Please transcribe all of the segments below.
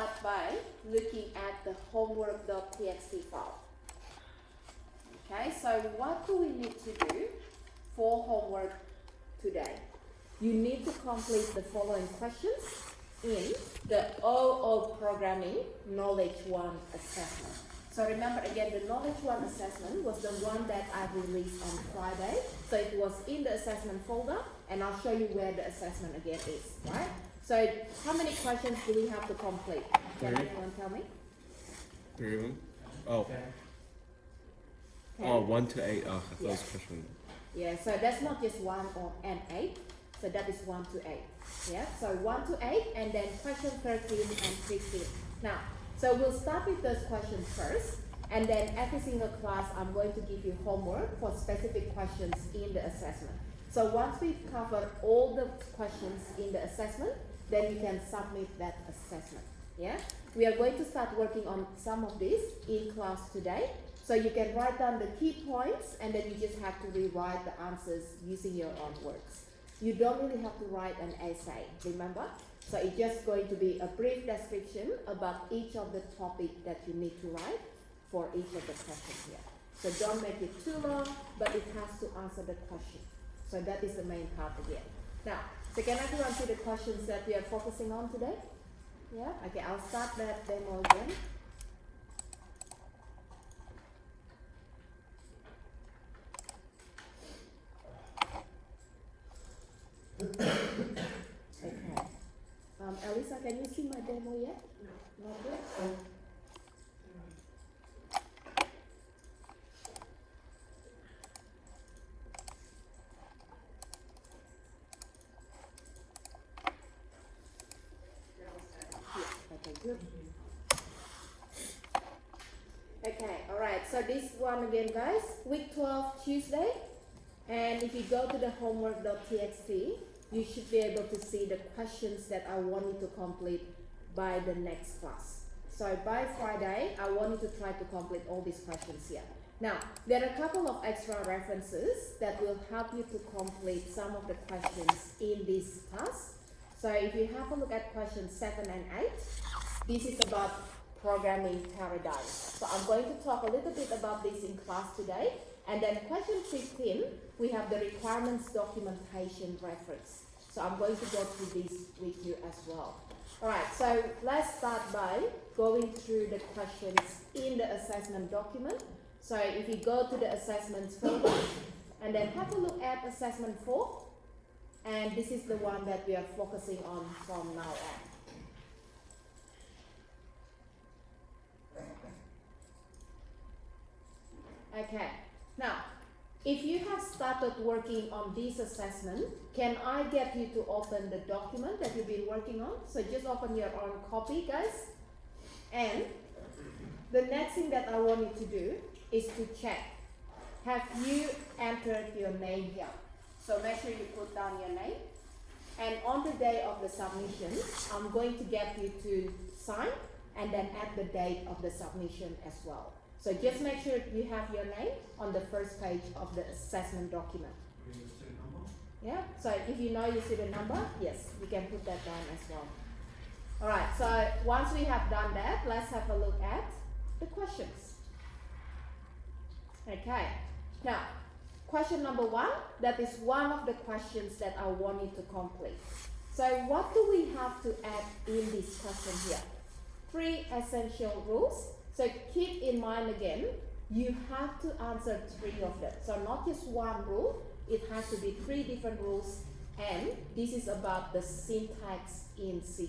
start by looking at the homework.txt file. Okay, so what do we need to do for homework today? You need to complete the following questions in the W12 Programming Knowledge 1 assessment. So remember again, the Knowledge 1 assessment was the one that I released on Friday. So it was in the assessment folder, and I'll show you where the assessment again is, right? So how many questions do we have to complete? Can anyone tell me? 3 of them? Oh. Okay. Oh, 1 to 8. Oh, I thought it was Yeah. question. Yeah, so that's not just 1 and 8. So that is 1 to 8. Yeah, so 1 to 8 and then question 13 and 15. Now, so we'll start with those questions first, and then every single class I'm going to give you homework for specific questions in the assessment. So once we've covered all the questions in the assessment, then you can submit that assessment. Yeah, we are going to start working on some of these in class today. So you can write down the key points, and then you just have to rewrite the answers using your own words. You don't really have to write an essay, remember? So it's just going to be a brief description about each of the topic that you need to write for each of the questions here. So don't make it too long, but it has to answer the question. So that is the main part again. Now, so can I run through the questions that we are focusing on today? Yeah? Okay, I'll start that demo again. Okay. Elisa, can you see my demo yet? No. Not yet? Okay, good. Okay, alright, so this one again, guys, week 12, Tuesday. And if you go to the homework.txt, you should be able to see the questions that I want you to complete by the next class. So by Friday, I want you to try to complete all these questions here. Now, there are a couple of extra references that will help you to complete some of the questions in this task. So if you have a look at questions 7 and 8, this is about programming paradigms. So I'm going to talk a little bit about this in class today. And then question 15, we have the requirements documentation reference. So I'm going to go through this with you as well. Alright, so let's start by going through the questions in the assessment document. So if you go to the assessments folder, and then have a look at assessment 4, and this is the one that we are focusing on from now on. Okay. Now, if you have started working on this assessment, can I get you to open the document that you've been working on? So just open your own copy, guys. And the next thing that I want you to do is to check. Have you entered your name here? So make sure you put down your name. And on the day of the submission, I'm going to get you to sign and then add the date of the submission as well. So just make sure you have your name on the first page of the assessment document. Yeah, so if you know you see the number, yes, you can put that down as well. Alright, so once we have done that, let's have a look at the questions. Okay, now, question number 1, that is one of the questions that I want you to complete. So what do we have to add in this question here? 3 essential rules. So keep in mind again, you have to answer 3 of them. So not just one rule, it has to be 3 different rules, and this is about the syntax in C#.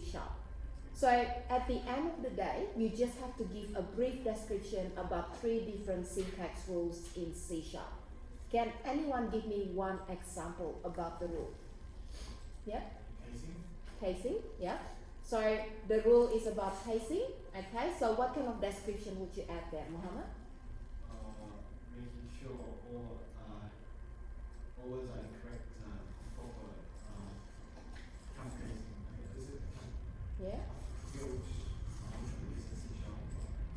So at the end of the day, you just have to give a brief description about 3 different syntax rules in C#. Can anyone give me one example about the rule? Yeah? Casing, yeah. So the rule is about casing, okay? So what kind of description would you add there, Muhammad? Making sure all words are correct for casing. Yeah?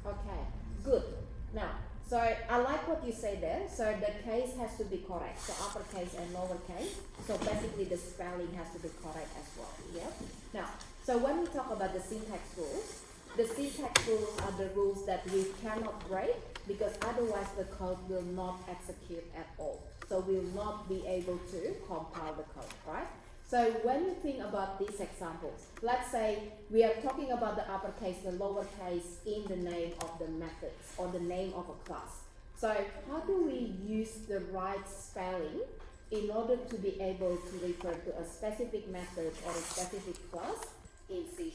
Okay, good. Now, so I like what you say there. So the case has to be correct. So uppercase and lowercase. So basically the spelling has to be correct as well. Yeah? Now, so when we talk about the syntax rules, The syntax rules are the rules that we cannot break because otherwise the code will not execute at all. So we will not be able to compile the code, right? So when you think about these examples, let's say we are talking about the uppercase, the lowercase in the name of the methods or the name of a class. So how do we use the right spelling in order to be able to refer to a specific method or a specific class in C#?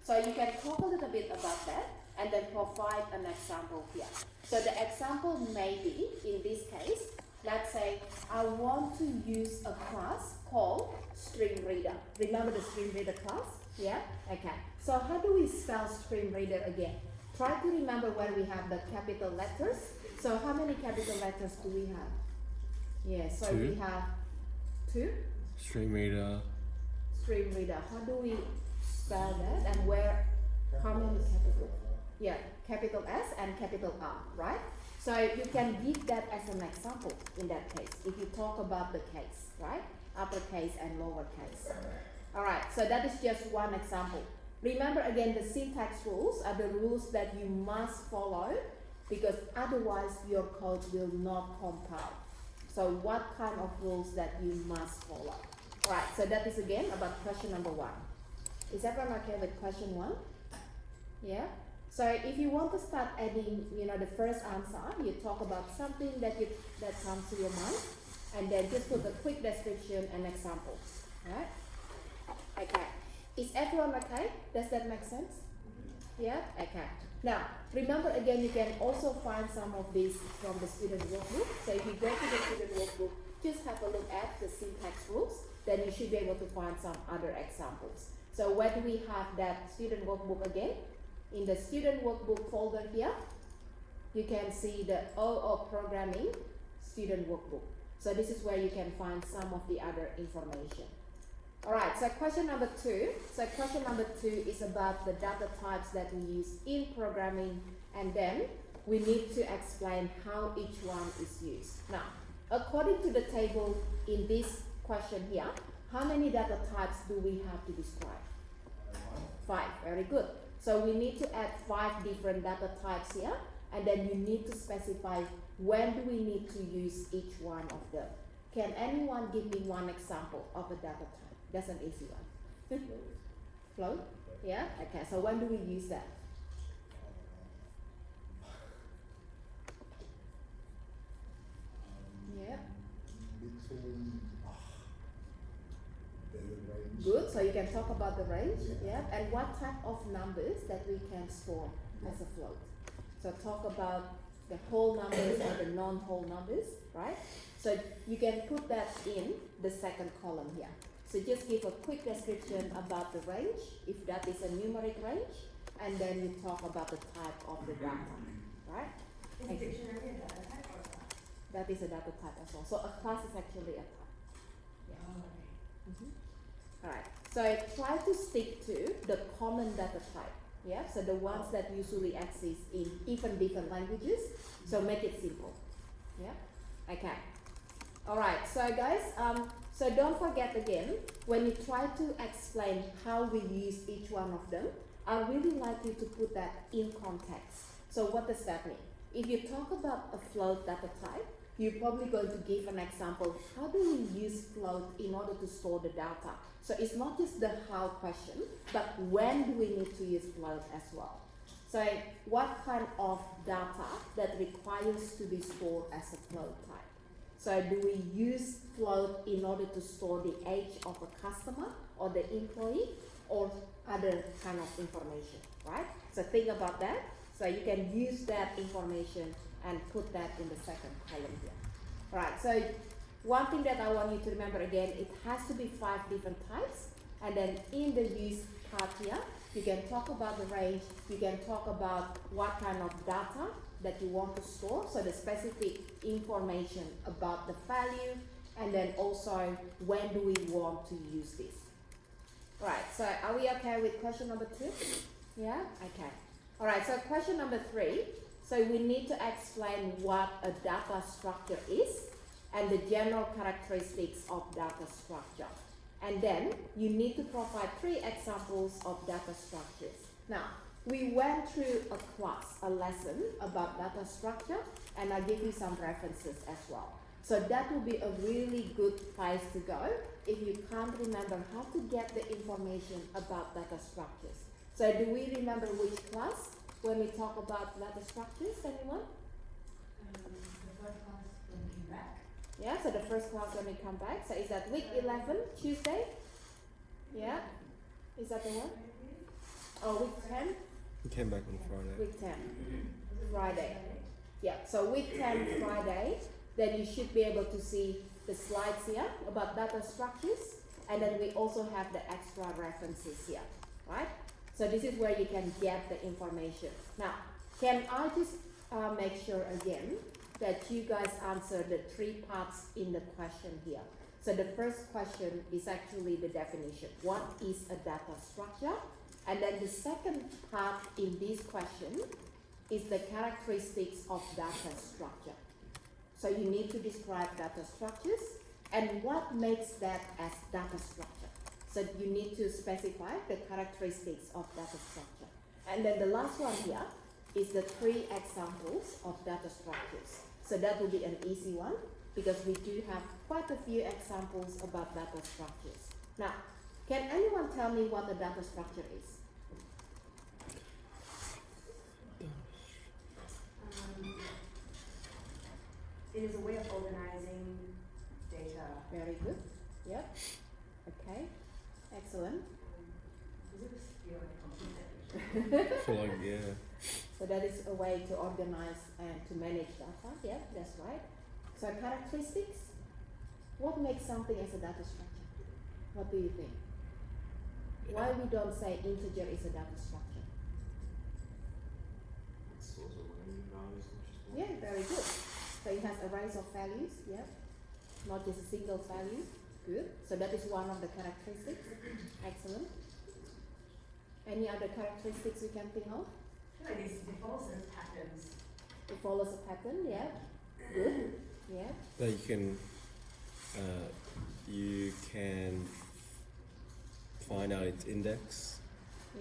So you can talk a little bit about that and then provide an example here. So the example may be, in this case, let's say I want to use a class called stream reader. Remember the stream reader class? Yeah? Okay. So how do we spell stream reader again? Try to remember where we have the capital letters. So how many capital letters do we have? Yeah, so Two. we have 2. Stream reader. Stream reader. How do we spell that and where, how many capital? Yeah, capital S and capital R, right? So you can give that as an example in that case, if you talk about the case, right? Uppercase and lowercase. Alright, so that is just one example. Remember again, the syntax rules are the rules that you must follow because otherwise your code will not compile. So what kind of rules that you must follow? Alright, so that is again about question number 1. Is everyone okay with question 1? Yeah? So if you want to start adding, the first answer, you talk about something that comes to your mind, and then just put a quick description and example. Right? Okay. Is everyone okay? Does that make sense? Yeah? Okay. Now, remember again, you can also find some of these from the student workbook. So if you go to the student workbook, just have a look at the syntax rules, then you should be able to find some other examples. So where do we have that student workbook again? In the student workbook folder here, you can see the O of programming student workbook. So this is where you can find some of the other information. Alright, so question number 2. So question number 2 is about the data types that we use in programming, and then we need to explain how each one is used. Now, according to the table in this question here, how many data types do we have to describe? 5, very good. So we need to add 5 different data types here, and then you need to specify when do we need to use each one of them. Can anyone give me one example of a data type? That's an easy one. Float? Yeah? Okay, so when do we use that? Yeah. Between the range. Good, so you can talk about the range, yeah, and what type of numbers that we can store as a float. So talk about the whole numbers or the non-whole numbers, right? So you can put that in the second column here. So just give a quick description about the range, if that is a numeric range, and then you talk about the type of the data, right? Is a dictionary a data type or a class? That is a data type as well. So a class is actually a type. Yeah. Oh, okay. Alright, so try to stick to the common data type, yeah? So the ones that usually exist in even different languages, so make it simple, yeah? Okay. Alright, so guys, so don't forget again, when you try to explain how we use each one of them, I really like you to put that in context. So what does that mean? If you talk about a float data type, you're probably going to give an example. How do we use float in order to store the data? So it's not just the how question, but when do we need to use float as well? So what kind of data that requires to be stored as a float type? So do we use float in order to store the age of a customer or the employee or other kind of information, right? So think about that. So you can use that information and put that in the second column here. Alright, so one thing that I want you to remember again, it has to be 5 different types, and then in the use part here, you can talk about the range, you can talk about what kind of data that you want to store, so the specific information about the value, and then also when do we want to use this. Alright, so are we okay with question number 2? Yeah? Okay. Alright, so question number 3. So we need to explain what a data structure is and the general characteristics of data structure. And then you need to provide 3 examples of data structures. Now, we went through a class, a lesson about data structure, and I give you some references as well. So that will be a really good place to go if you can't remember how to get the information about data structures. So do we remember which class when we talk about data structures, anyone? The first class when we came back. Yeah, so the first class when we come back. So is that week 11, Tuesday? Yeah? Is that the one? Oh, week 10? We came back on Friday. Week 10, Friday. Yeah, so week 10, Friday, then you should be able to see the slides here about data structures, and then we also have the extra references here, right? So this is where you can get the information. Now, can I just make sure again that you guys answer the 3 parts in the question here? So the first question is actually the definition. What is a data structure? And then the second part in this question is the characteristics of data structure. So you need to describe data structures and what makes that as data structure. So you need to specify the characteristics of data structure. And then the last one here is the 3 examples of data structures. So that will be an easy one because we do have quite a few examples about data structures. Now, can anyone tell me what a data structure is? It is a way of organizing data. Very good. Yep. Okay. Excellent. Physics, you know, computer. I feel like, yeah. So that is a way to organize and to manage data. Yeah, that's right. So characteristics. What makes something as a data structure? What do you think? Why we don't say integer is a data structure? It stores a range of values, which is what. Yeah, very good. So it has arrays of values, yeah, not just a single value. Good. So that is one of the characteristics. Excellent. Any other characteristics you can think of? Like these defaults and patterns. It follows a pattern, yeah. Good. Yeah. That you can find out its index.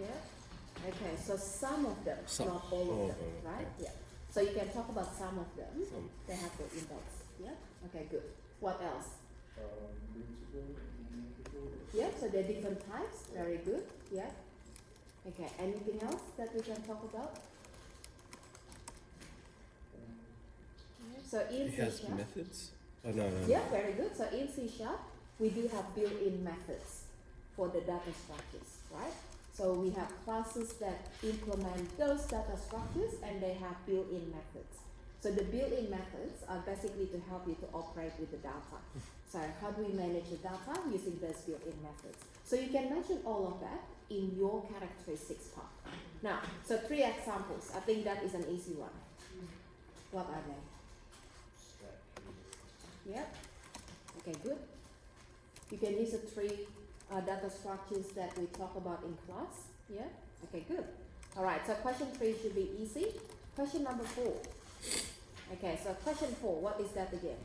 Yeah. Okay, so some of them, Some- not all all of of them, them, right? yeah. Yeah. So you can talk about some of them. Some. They have the index. Yeah. Okay, good. What else? Mutable, immutable. Yeah, so there are different types. Very good. Yeah. Okay, anything else that we can talk about? Yeah, so in It C has sharp. methods. Oh no. Yeah, very good. So in C sharp, we do have built-in methods for the data structures, right? So we have classes that implement those data structures and they have built-in methods. So the built-in methods are basically to help you to operate with the data. So how do we manage the data using those built-in methods? So you can mention all of that in your characteristics part. Now, so 3 examples. I think that is an easy one. What are they? Stack Yep. Okay, good. You can use the 3 data structures that we talk about in class. Yeah? Okay, good. Alright, so question 3 should be easy. Question number 4. Okay, so question 4, what is that again?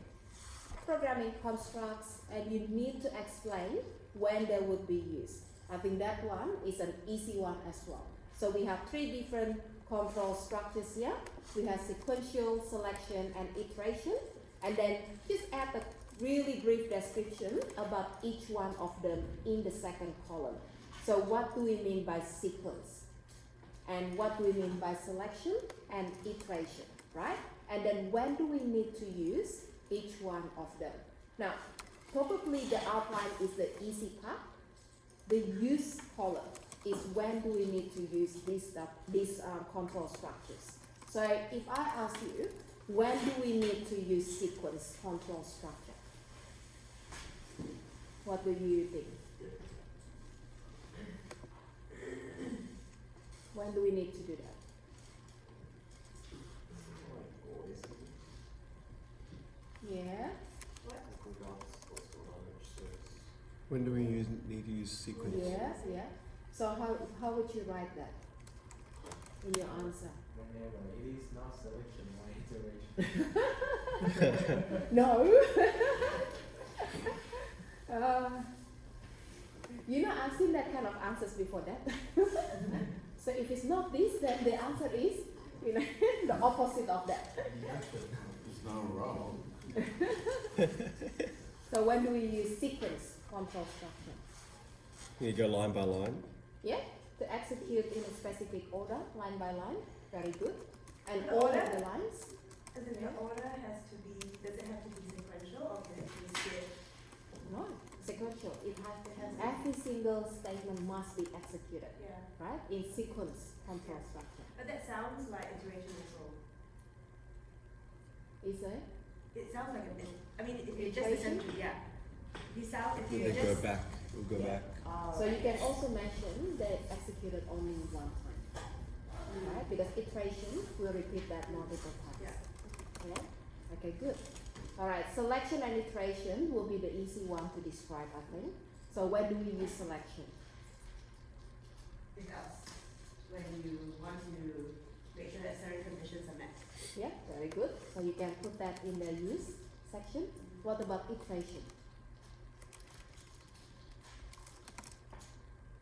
Programming constructs, and you need to explain when they would be used. I think that one is an easy one as well. So we have 3 different control structures here. We have sequential, selection, and iteration. And then just add a really brief description about each one of them in the second column. So what do we mean by sequence? And what do we mean by selection and iteration, right? And then when do we need to use each one of them? Now, probably the outline is the easy part. The use column is when do we need to use these control structures. So if I ask you, when do we need to use sequence control structure? What do you think? When do we need to do that? like always. Yeah. Regardless of what's going on, which serves. When do we need to use sequence? Yeah, yeah. So how would you write that in your answer? Whenever it is not selection or iteration. No. You know, I've seen that kind of answers before that. So if it's not this, then the answer is, you know, the opposite of that. It's not wrong. So when do we use sequence control structure? You go line by line. Yeah, to execute in a specific order, line by line. Very good. And The all order? of the lines. As in the order has to be, does it have to be sequential or can it be skip? No, sequential. It has It has to every single statement must be executed, Yeah, right? In sequence control structure. but that sounds like iteration control. Is it? It sounds like a bit, I mean, if you just Iteration? listen to, yeah. If We'll you go just. back. We'll go Yeah. back. Oh, So you right. can also mention that executed only one time, right? Because iteration will repeat that multiple times. Yeah. Yeah? Okay, good. Alright, selection and iteration will be the easy one to describe, I think. So where do we use selection? Because when you want to make sure that certain conditions are met. Yeah, very good. So you can put that in the use section. What about iteration?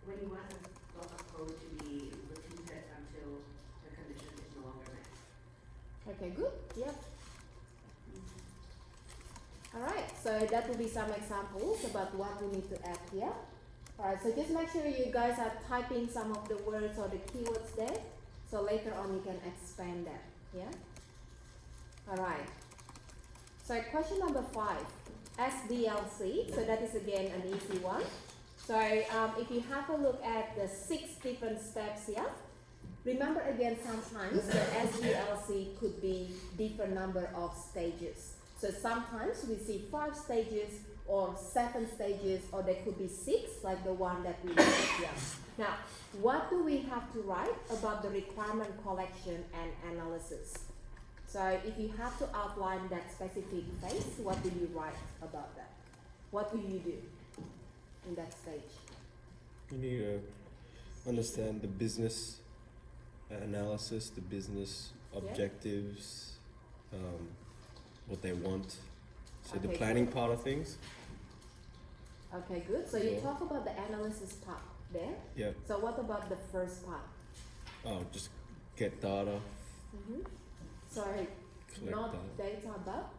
When you want a block of code to be repeated until the condition is no longer met. Okay, good. Yep. Alright, so that will be some examples about what we need to add here. Alright, so just make sure you guys are typing some of the words or the keywords there. So later on you can expand that. Yeah? Alright. So question number 5. SDLC. So that is again an easy one. So if you have a look at the 6 different steps here, remember again sometimes the SDLC could be different number of stages. So sometimes we see 5 stages or 7 stages, or there could be 6 like the one that we did here. Now, what do we have to write about the requirement collection and analysis? So if you have to outline that specific phase, what do you write about that? What do you do in that stage? You need to understand the business analysis, the business objectives, what they want. So the Okay, planning good. part of things. Okay, good. So you Yeah. talk about the analysis part there. Yeah. So what about the first part? Oh, just get data, Mm-hmm. So collect not data. data but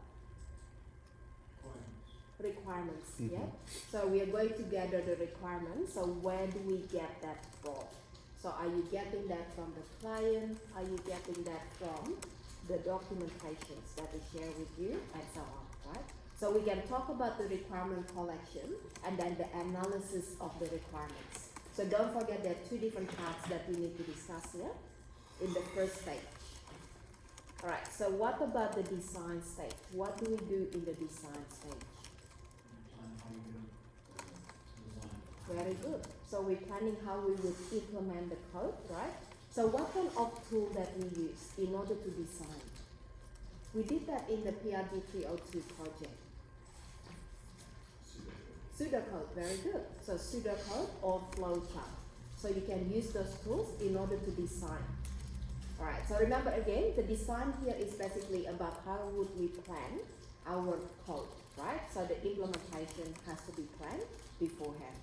requirements, Mhm. yeah? So we are going to gather the requirements. So where do we get that from? So are you getting that from the client? Are you getting that from the documentations that we share with you and so on, right? So we can talk about the requirement collection and then the analysis of the requirements. So don't forget there are 2 different parts that we need to discuss here in the first stage. Alright, so what about the design stage? What do we do in the design stage? Very good. So we're planning how we would implement the code, right? So what kind of tool that we use in order to design? We did that in the PRG 302 project. Pseudocode, very good. So pseudocode or flowchart. So you can use those tools in order to design. Alright, so remember again, the design here is basically about how would we plan our code, right? So the implementation has to be planned beforehand.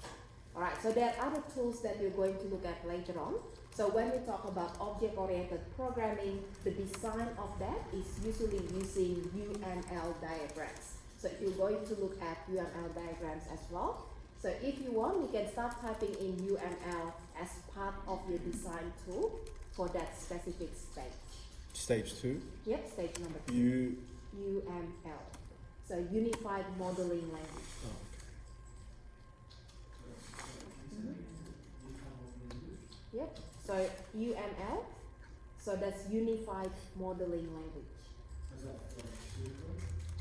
Alright, so there are other tools that we're going to look at later on. So when we talk about object-oriented programming, the design of that is usually using UML diagrams. So if you're going to look at UML diagrams as well, so if you want, you can start typing in UML as part of your design tool for that specific stage. Stage 2. Yep, stage number 2. You. UML. So Unified Modeling Language. Oh, Yep. So UML. So that's Unified Modeling Language.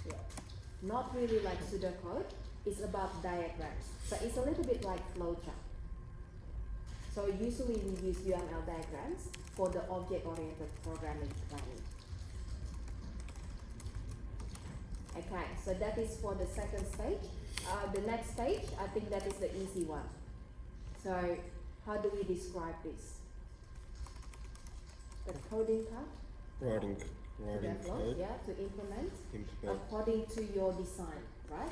Yeah. Not really like pseudocode. It's about diagrams. So it's a little bit like flowchart. So usually we use UML diagrams for the object-oriented programming planning. Okay, so that is for the second stage. The next stage, I think that is the easy one. So how do we describe this? The coding part? Writing To develop, code. yeah, to implement Implement. according to your design, right?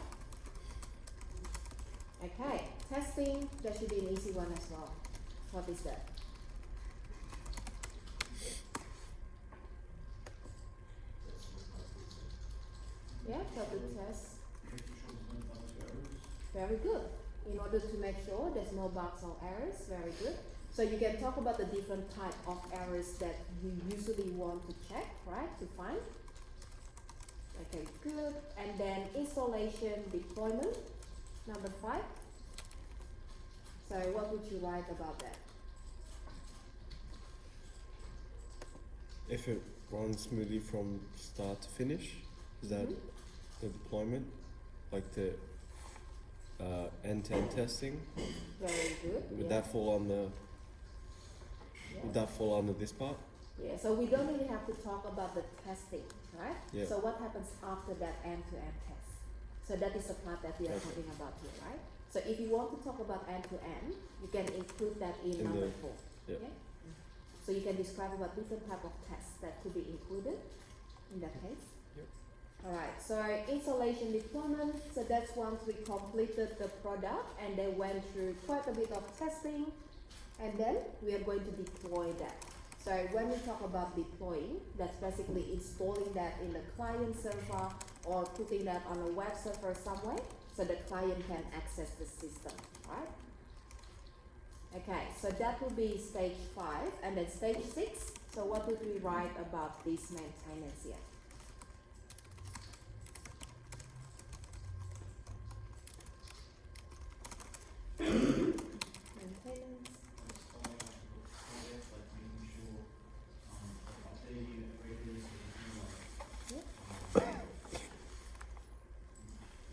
Okay, testing, that should be an easy one as well. What is that? make sure there's no bugs or errors. Very good. So you can talk about the different type of errors that you usually want to check, right, to find. Okay, good. And then installation deployment, number 5. So what would you write about that? If it runs smoothly from start to finish, is that Mhm. the deployment? Like the end-to-end testing? Very good. Would Yeah. that fall on the? Yeah. Would that fall under this part? Yeah, so we don't really have to talk about the testing, right? Yeah. So what happens after that end-to-end test? So that is the part that we are Okay. talking about here, right? So if you want to talk about end-to-end, you can include that in In number the- 4. yeah. Okay? So you can describe about different type of tests that could be included in that case. Yep. Alright, so installation deployment, so that's once we completed the product and they went through quite a bit of testing, and then we are going to deploy that. So when we talk about deploying, that's basically installing that in the client server or putting that on a web server somewhere so the client can access the system, right? Okay, so that will be stage 5, and then stage 6. So what would we write about this maintenance here? Maintenance.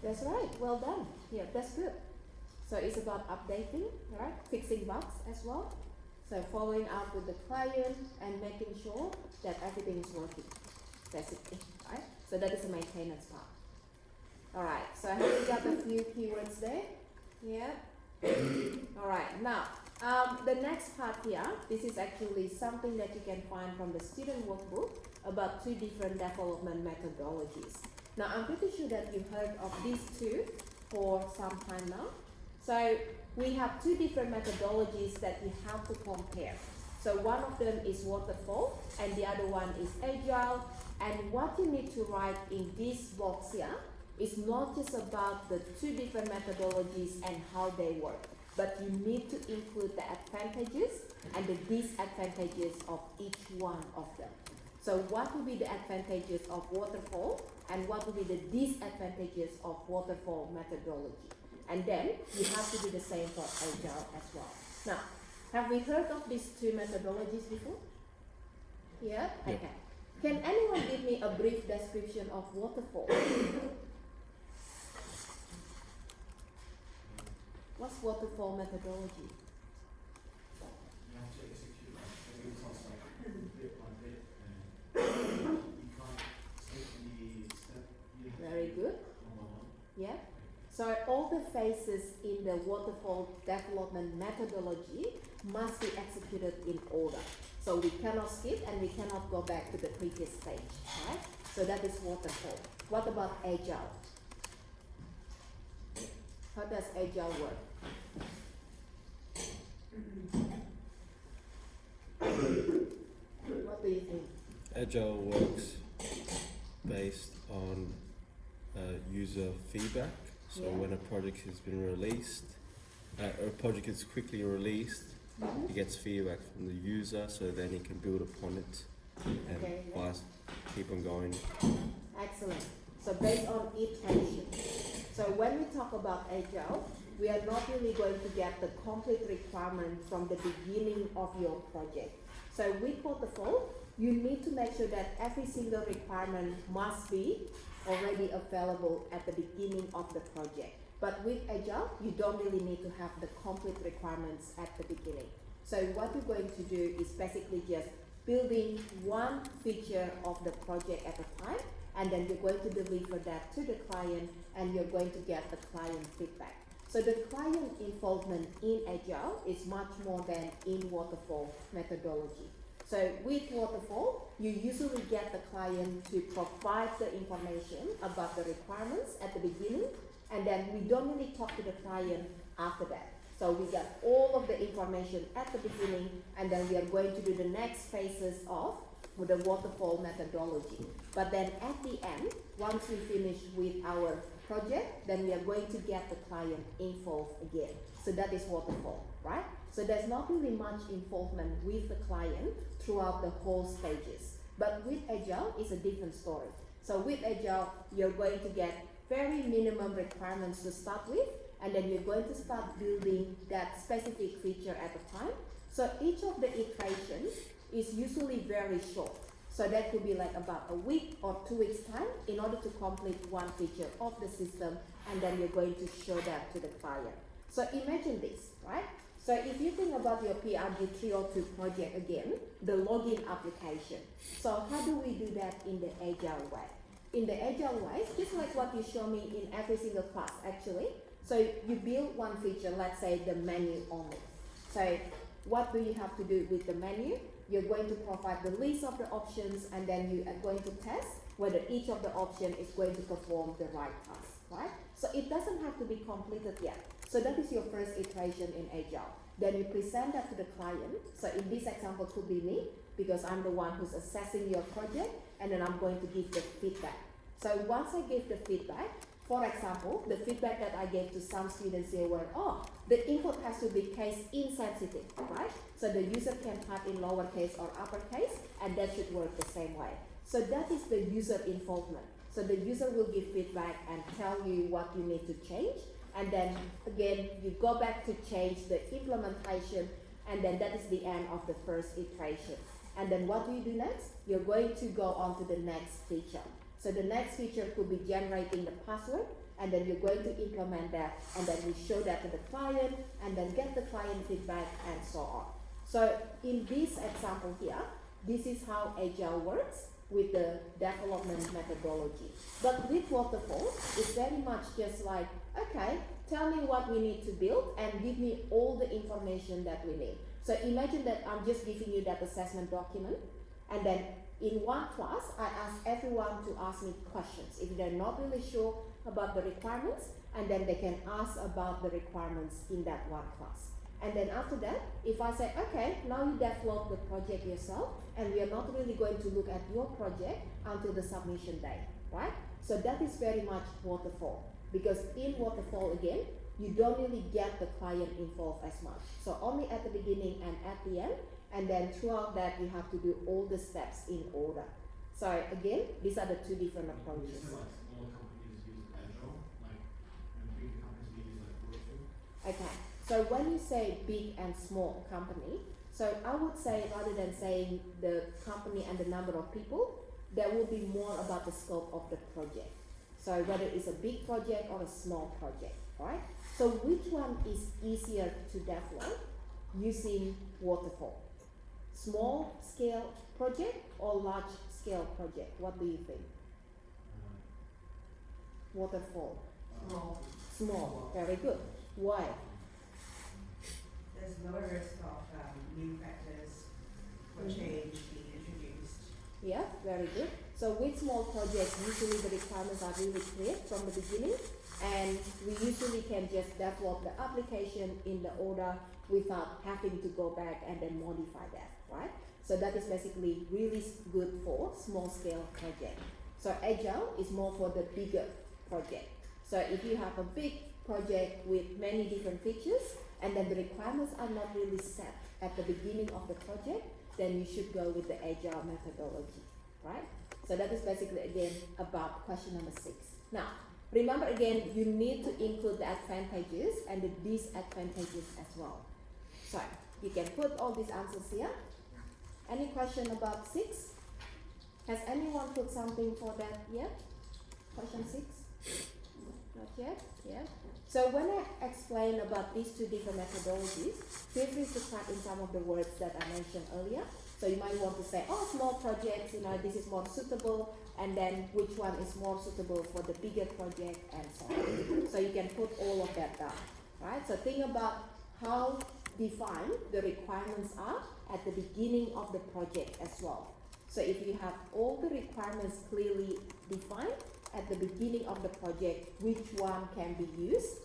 That's right, well done. Yeah, that's good. So it's about updating, right? Fixing bugs as well. So following up with the client and making sure that everything is working, basically, right? So that is the maintenance part. Alright, so have you got a few keywords there? Yeah. Alright, now, the next part here, this is actually something that you can find from the student workbook about 2 different development methodologies. Now, I'm pretty sure that you heard of these 2 for some time now. So we have 2 different methodologies that you have to compare. So one of them is waterfall and the other one is agile. And what you need to write in this box here is not just about the 2 different methodologies and how they work, but you need to include the advantages and the disadvantages of each one of them. So what will be the advantages of waterfall and what will be the disadvantages of waterfall methodology? And then you have to do the same for agile as well. Now, have we heard of these 2 methodologies before? Yeah? Yeah. Okay. Can anyone give me a brief description of waterfall? What's waterfall methodology? You have to execute every task bit by bit, and you can't skip the step. You have to Very good. one by one. Yeah. So all the phases in the waterfall development methodology must be executed in order. So we cannot skip and we cannot go back to the previous stage, right? So that is waterfall. What about agile? How does agile work? What do you think? Agile works based on user feedback. So Yeah. when a project has been released, or a project is quickly released, he gets feedback from the user, so then he can build upon it and Okay, yeah. fast keep on going. Excellent. So based on iteration. So when we talk about agile, we are not really going to get the complete requirement from the beginning of your project. So with waterfall, you need to make sure that every single requirement must be already available at the beginning of the project. But with agile, you don't really need to have the complete requirements at the beginning. So what you're going to do is basically just building one feature of the project at a time, and then you're going to deliver that to the client and you're going to get the client feedback. So the client involvement in agile is much more than in waterfall methodology. So with waterfall, you usually get the client to provide the information about the requirements at the beginning, and then we don't really talk to the client after that. So we get all of the information at the beginning, and then we are going to do the next phases of the waterfall methodology. But then at the end, once we finish with our project, then we are going to get the client involved again. So that is waterfall, right? So there's not really much involvement with the client throughout the whole stages. But with Agile, it's a different story. So with Agile, you're going to get very minimum requirements to start with, and then you're going to start building that specific feature at a time. So each of the iterations is usually very short. So that could be like about a week or 2 weeks time in order to complete one feature of the system, and then you're going to show that to the client. So imagine this, right? So if you think about your PRG302 project again, the login application. So how do we do that in the Agile way? In the Agile way, just like what you show me in every single class actually. So you build one feature, let's say the menu only. So what do you have to do with the menu? You're going to provide the list of the options, and then you are going to test whether each of the option is going to perform the right task, right? So it doesn't have to be completed yet. So that is your first iteration in Agile. Then you present that to the client. So in this example could be me, because I'm the one who's assessing your project, and then I'm going to give the feedback. So once I give the feedback, for example, the feedback that I gave to some students here were, oh, the input has to be case insensitive, right? So the user can type in lowercase or uppercase, and that should work the same way. So that is the user involvement. So the user will give feedback and tell you what you need to change, and then again, you go back to change the implementation, and then that is the end of the first iteration. And then what do you do next? You're going to go on to the next feature. So the next feature could be generating the password, and then you're going to implement that, and then you show that to the client, and then get the client feedback, and so on. So in this example here, this is how Agile works with the development methodology. But with waterfall, it's very much just like, okay, tell me what we need to build and give me all the information that we need. So imagine that I'm just giving you that assessment document, and then in one class, I ask everyone to ask me questions if they're not really sure about the requirements, and then they can ask about the requirements in that one class. And then after that, if I say, okay, now you develop the project yourself, and we are not really going to look at your project until the submission day, right? So that is very much waterfall, because in waterfall again, you don't really get the client involved as much. So only at the beginning and at the end, and then throughout that, you have to do all the steps in order. So again, these are the two different approaches. Like smaller companies use Agile, like, and big companies use like Waterfall. Okay, so when you say big and small company, so I would say rather than saying the company and the number of people, there will be more about the scope of the project. So whether it's a big project or a small project, right? So which one is easier to develop using waterfall? Small scale project or large scale project? What do you think? Waterfall. Small. Very good. Why? There's lower risk of new factors or change being introduced. Yeah, very good. So with small projects, usually the requirements are really clear from the beginning, and we usually can just develop the application in the order without having to go back and then modify that, right? So that is basically really good for small scale project. So Agile is more for the bigger project. So if you have a big project with many different features, and then the requirements are not really set at the beginning of the project, then you should go with the Agile methodology, right? So that is basically again about question number 6. Now, remember again, you need to include the advantages and the disadvantages as well. So you can put all these answers here. Any question about 6? Has anyone put something for that yet? Question 6? Not yet? Yeah. So when I explain about these two different methodologies, feel free to type in some of the words that I mentioned earlier. So you might want to say, oh, small projects, you know, this is more suitable, and then which one is more suitable for the bigger project, and so on. So you can put all of that down, right? So think about how defined the requirements are at the beginning of the project as well. So if you have all the requirements clearly defined at the beginning of the project, which one can be used,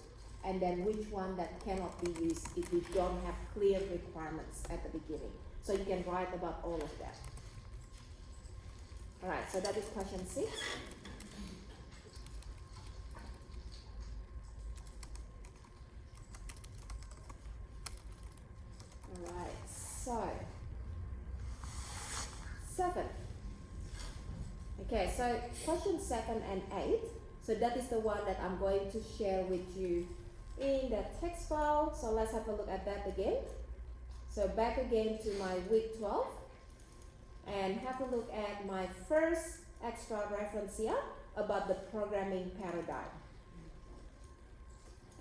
and then which one that cannot be used if you don't have clear requirements at the beginning. So you can write about all of that. Alright, so that is question 6. 7. Okay, so question 7 and 8. So that is the one that I'm going to share with you in the text file. So let's have a look at that again. So back again to my week 12 and have a look at my first extra reference here about the programming paradigm.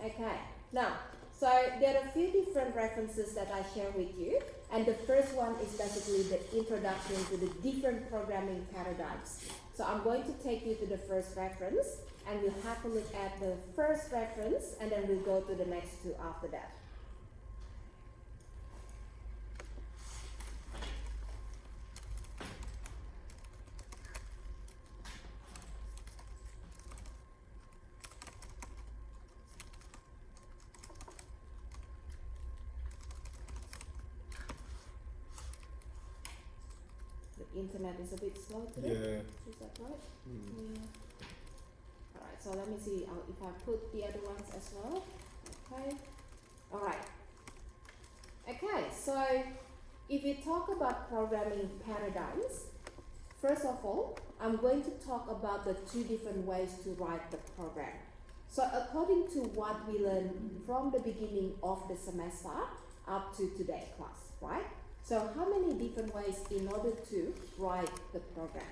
Okay, now, so there are a few different references that I share with you, and the first one is basically the introduction to the different programming paradigms. So I'm going to take you to the first reference, and we'll have a look at the first reference, and then we'll go to the next two after that. The internet is a bit slow today. Yeah. Is that right? Mm. Yeah. Alright, so let me see if I put the other ones as well. Okay. Alright. Okay, so if you talk about programming paradigms, first of all, I'm going to talk about the two different ways to write the program. So according to what we learned from the beginning of the semester up to today class, right? So how many different ways in order to write the program?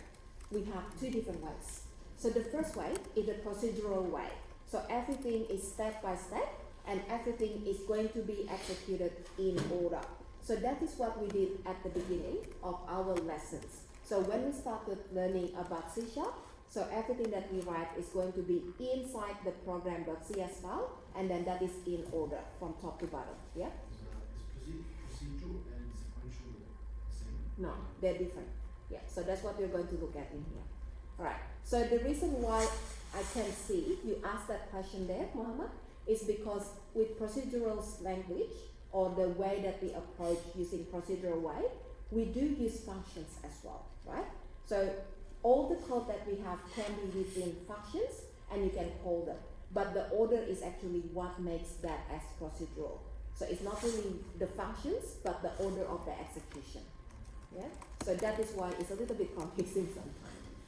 We have two different ways. So the first way is the procedural way. So everything is step by step and everything is going to be executed in order. So that is what we did at the beginning of our lessons. So when we started learning about C#, so everything that we write is going to be inside the program.cs file, and then that is in order from top to bottom. Yeah? Is procedural and sequential the same? No, they're different. Yeah, so that's what we're going to look at in here. Alright, so the reason why I can see you asked that question there, Muhammad, is because with procedural language, or the way that we approach using procedural way, we do use functions as well, right? So all the code that we have can be within functions and you can call them. But the order is actually what makes that as procedural. So it's not really the functions, but the order of the execution. Yeah? So that is why it's a little bit confusing sometimes.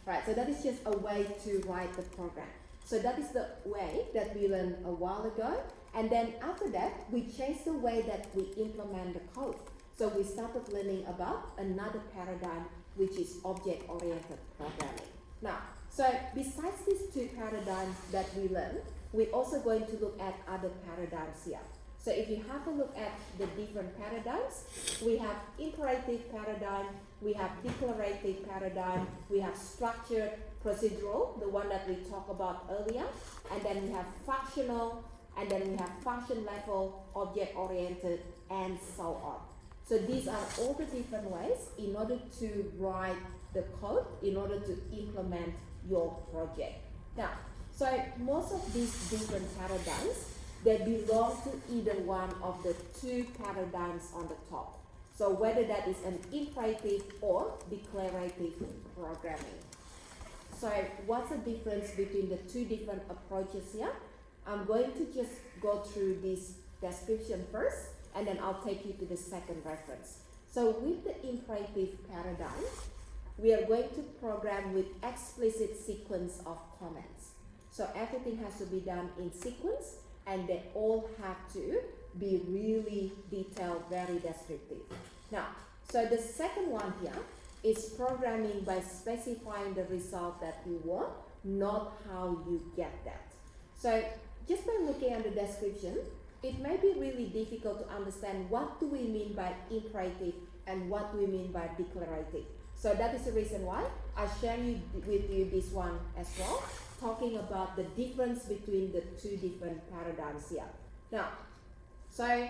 Right, so that is just a way to write the program. So that is the way that we learned a while ago. And then after that, we changed the way that we implement the code. So we started learning about another paradigm, which is object-oriented programming. Now, so besides these two paradigms that we learned, we're also going to look at other paradigms here. So if you have a look at the different paradigms, we have imperative paradigm, we have declarative paradigm, we have structured procedural, the one that we talked about earlier, and then we have functional, and then we have function level, object-oriented, and so on. So these are all the different ways in order to write the code, in order to implement your project. Now, so most of these different paradigms, they belong to either one of the two paradigms on the top. So whether that is an imperative or declarative programming. So what's the difference between the two different approaches here? I'm going to just go through this description first, and then I'll take you to the second reference. So with the imperative paradigm, we are going to program with explicit sequence of comments. So everything has to be done in sequence, and they all have to be really detailed, very descriptive. Now, so the second one here is programming by specifying the result that you want, not how you get that. So just by looking at the description, it may be really difficult to understand what do we mean by imperative and what do we mean by declarative. So that is the reason why I share with you this one as well, talking about the difference between the two different paradigms here. Now, so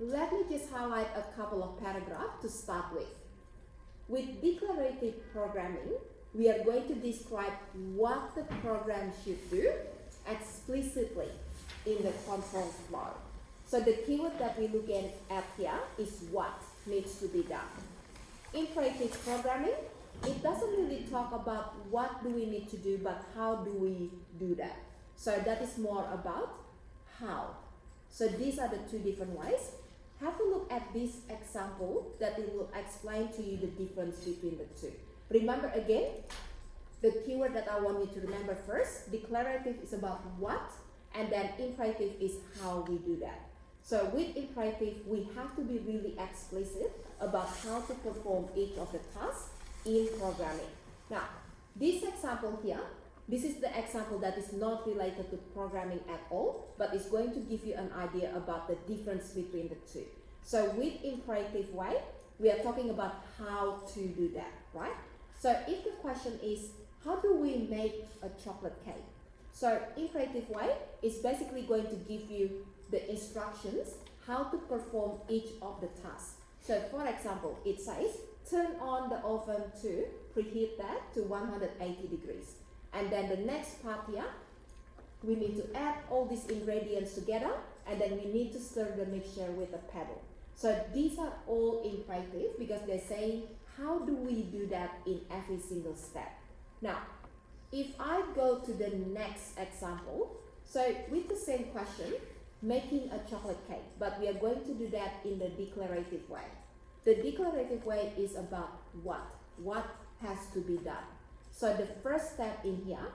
let me just highlight a couple of paragraphs to start with. With declarative programming, we are going to describe what the program should do explicitly in the control flow. So the keyword that we're looking at here is what needs to be done. Imperative programming, it doesn't really talk about what do we need to do, but how do we do that. So that is more about how. So these are the two different ways. have a look at this example that it will explain to you the difference between the two. Remember again, the keyword that I want you to remember first, declarative is about what, and then imperative is how we do that. So with imperative, we have to be really explicit about how to perform each of the tasks in programming. Now, this example here, this is the example that is not related to programming at all, but it's going to give you an idea about the difference between the two. So with imperative way, we are talking about how to do that, right? So if the question is, how do we make a chocolate cake? So imperative way is basically going to give you the instructions how to perform each of the tasks. So for example, it says, turn on the oven to preheat that to 180 degrees. And then the next part here, we need to add all these ingredients together, and then we need to stir the mixture with a paddle. So these are all imperative because they're saying, how do we do that in every single step? Now, if I go to the next example, so with the same question, making a chocolate cake, but we are going to do that in the declarative way. The declarative way is about what has to be done. So the first step in here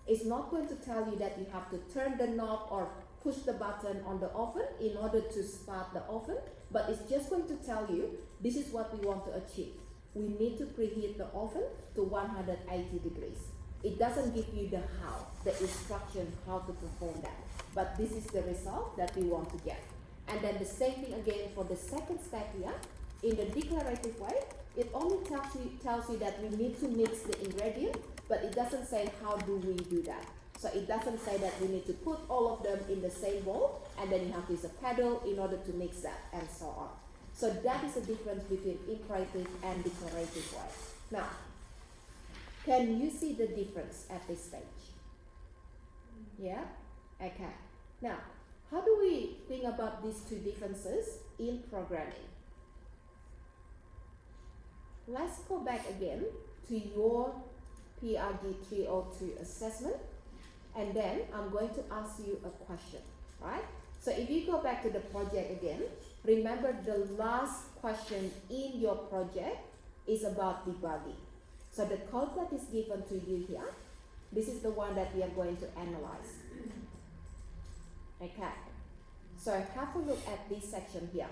is not going to tell you that you have to turn the knob or push the button on the oven in order to start the oven, but it's just going to tell you this is what we want to achieve. We need to preheat the oven to 180 degrees. It doesn't give you the how, the instruction how to perform that, but this is the result that we want to get. And then the same thing again for the second step here. In the declarative way, it only tells you that we need to mix the ingredient, but it doesn't say how do we do that. So it doesn't say that we need to put all of them in the same bowl, and then you have to use a paddle in order to mix that, and so on. So that is the difference between imperative and declarative way. Now, can you see the difference at this stage? Yeah? Okay. Now, how do we think about these two differences in programming? Let's go back again to your PRG 302 assessment, and then I'm going to ask you a question, right? So if you go back to the project again, remember the last question in your project is about debugging. So the code that is given to you here, this is the one that we are going to analyze. Okay, so have a look at this section here.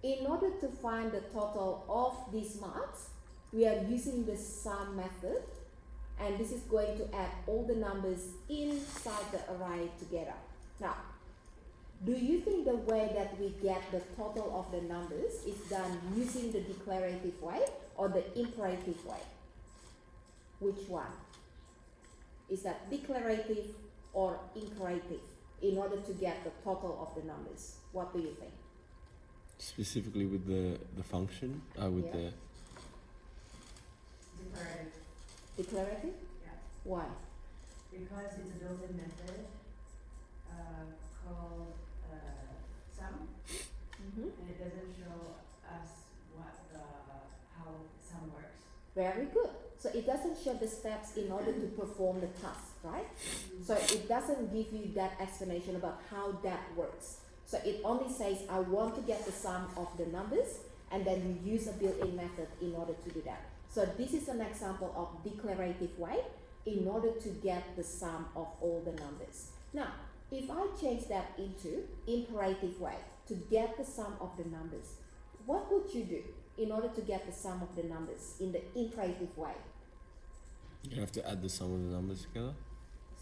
In order to find the total of these marks, we are using the sum method, and this is going to add all the numbers inside the array together. Now, do you think the way that we get the total of the numbers is done using the declarative way or the imperative way? Which one? Is that declarative or imperative in order to get the total of the numbers? What do you think? Specifically with the function, with Yeah. the Declarative. Declarative? Yeah. Why? Because it's a built-in method called sum, Mm-hmm. and it doesn't show us how sum works. Very good. So it doesn't show the steps in order to perform the task, right? So it doesn't give you that explanation about how that works. So it only says, I want to get the sum of the numbers, and then you use a built-in method in order to do that. So this is an example of declarative way in order to get the sum of all the numbers. Now, if I change that into imperative way to get the sum of the numbers, what would you do in order to get the sum of the numbers in the imperative way? you have to add the sum of the numbers together.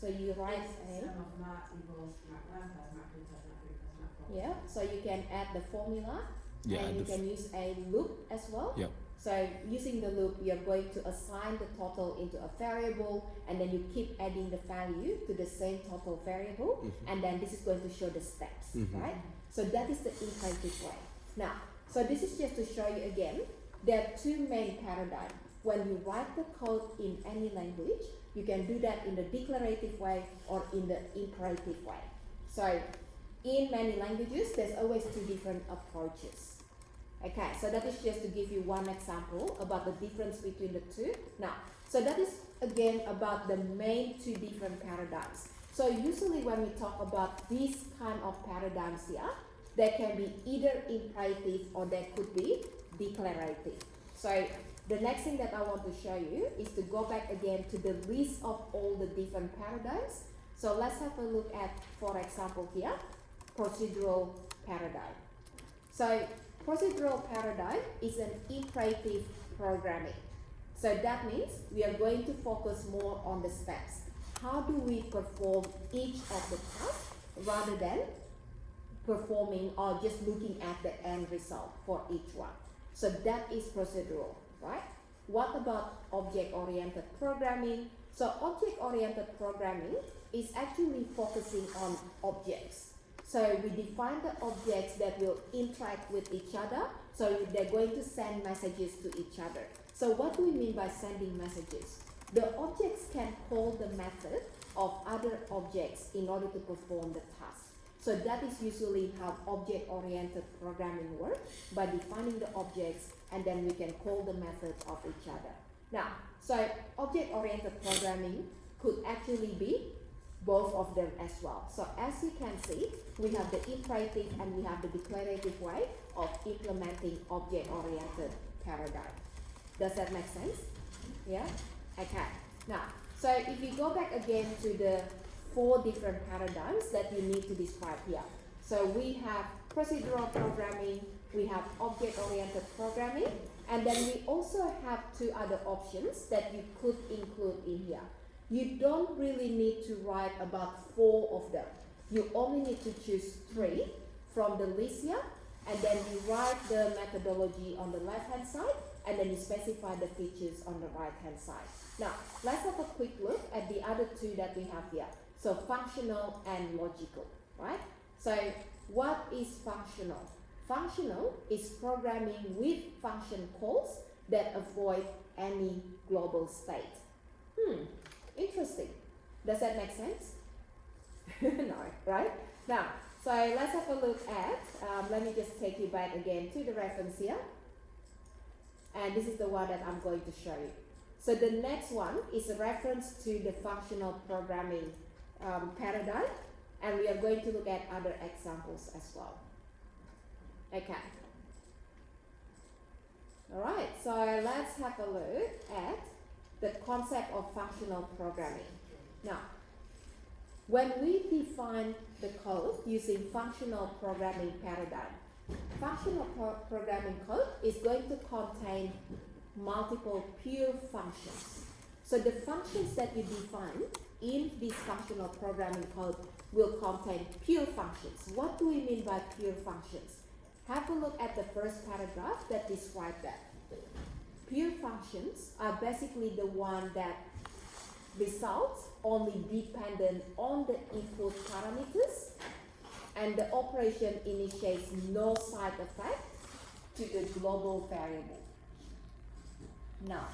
So you write Sum of mark equals mark 1 plus mark 2 plus mark 3 plus mark 4. yeah, so you can add the formula, Yeah, and add you the can use a loop as well. yeah. So using the loop, you're going to assign the total into a variable, and then you keep adding the value to the same total variable, and then this is going to show the steps, right? So that is the imperative way. Now, so this is just to show you again, there are two main paradigms. When you write the code in any language, you can do that in the declarative way or in the imperative way. So in many languages, there's always two different approaches. Okay, so that is just to give you one example about the difference between the two. Now, so that is again about the main two different paradigms. So usually when we talk about these kind of paradigms here, they can be either imperative or they could be declarative. So the next thing that I want to show you is to go back again to the list of all the different paradigms. So let's have a look at, for example here, procedural paradigm. So procedural paradigm is an imperative programming. So that means we are going to focus more on the steps. How do we perform each of the tasks rather than performing or just looking at the end result for each one. So that is procedural, right? What about object-oriented programming? So object-oriented programming is actually focusing on objects. So we define the objects that will interact with each other. So they're going to send messages to each other. So what do we mean by sending messages? The objects can call the method of other objects in order to perform the task. So that is usually how object-oriented programming works, by defining the objects and then we can call the method of each other. Now, so object-oriented programming could actually be both of them as well. So as you can see, we have the imperative and we have the declarative way of implementing object-oriented paradigm. Does that make sense? Yeah? Okay. Now, so if you go back again to the 4 different paradigms that you need to describe here. So we have procedural programming, we have object-oriented programming, and then we also have 2 other options that you could include in here. You don't really need to write about 4 of them. You only need to choose 3 from the list here, and then you write the methodology on the left-hand side, and then you specify the features on the right-hand side. Now, let's have a quick look at the other 2 that we have here. So functional and logical, right? So what is functional? Functional is programming with function calls that avoid any global state. Interesting. Does that make sense? No, right? Now, so let's have a look at, let me just take you back again to the reference here. And this is the one that I'm going to show you. So the next one is a reference to the functional programming paradigm, and we are going to look at other examples as well. Okay. Alright, so let's have a look at the concept of functional programming. Now, when we define the code using functional programming paradigm, functional programming code is going to contain multiple pure functions. So the functions that you define in this functional programming code will contain pure functions. What do we mean by pure functions? Have a look at the first paragraph that describes that. Pure functions are basically the one that results only dependent on the input parameters, and the operation initiates no side effect to the global variable. Now,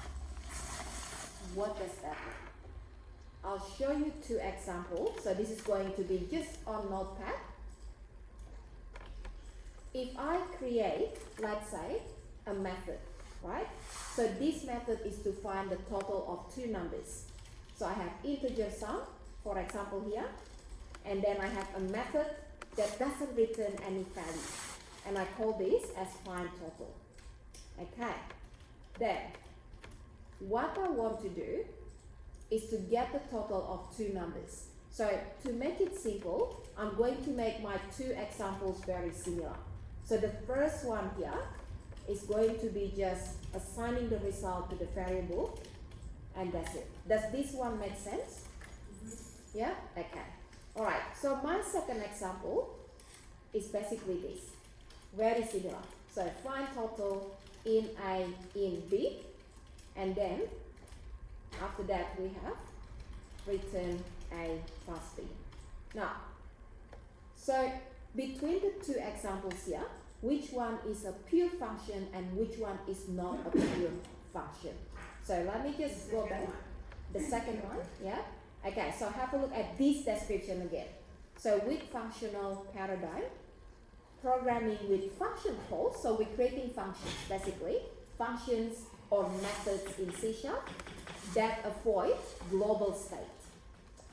what does that mean? I'll show you 2 examples. So this is going to be just on Notepad. If I create, let's say, a method, right? So this method is to find the total of 2 numbers. So I have integer sum, for example here, and then I have a method that doesn't return any value, and I call this as find total. Okay. Then, what I want to do is to get the total of 2 numbers. So to make it simple, I'm going to make my 2 examples very similar. So the first one here is going to be just assigning the result to the variable, and that's it. Does this one make sense? Yeah? Okay. Alright, so my second example is basically this. Very similar. So find total in A, in B, and then after that we have return A plus B. Now, so between the 2 examples here, which one is a pure function and which one is not a pure function? So let me just go back. The second one, yeah? Okay, so have a look at this description again. So with functional paradigm, programming with function calls, so we're creating functions, basically, functions or methods in C# that avoid global state.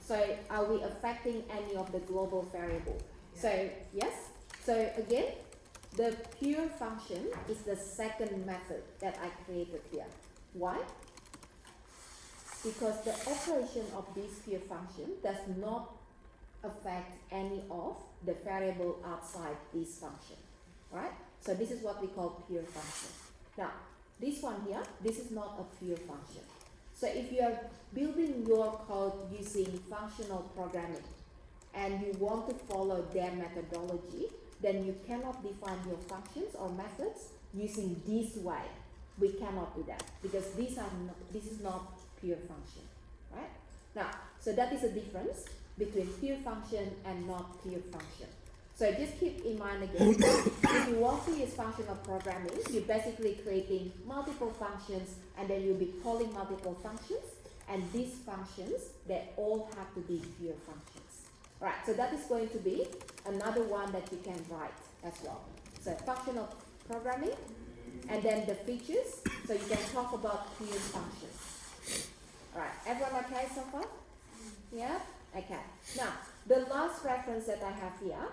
So are we affecting any of the global variable? Yeah. So, yes? So again, the pure function is the second method that I created here. Why? Because the operation of this pure function does not affect any of the variable outside this function, right? So this is what we call pure function. Now, this one here, this is not a pure function. So if you are building your code using functional programming and you want to follow their methodology, then you cannot define your functions or methods using this way. We cannot do that because this is not pure function, right? Now, so that is a difference between pure function and not pure function. So just keep in mind again, if you want to use functional programming, you're basically creating multiple functions and then you'll be calling multiple functions, and these functions, they all have to be pure functions. Right, so that is going to be another one that you can write as well. So functional programming, and then the features, so you can talk about pure functions. Alright, everyone okay so far? Yeah? Okay. Now, the last reference that I have here,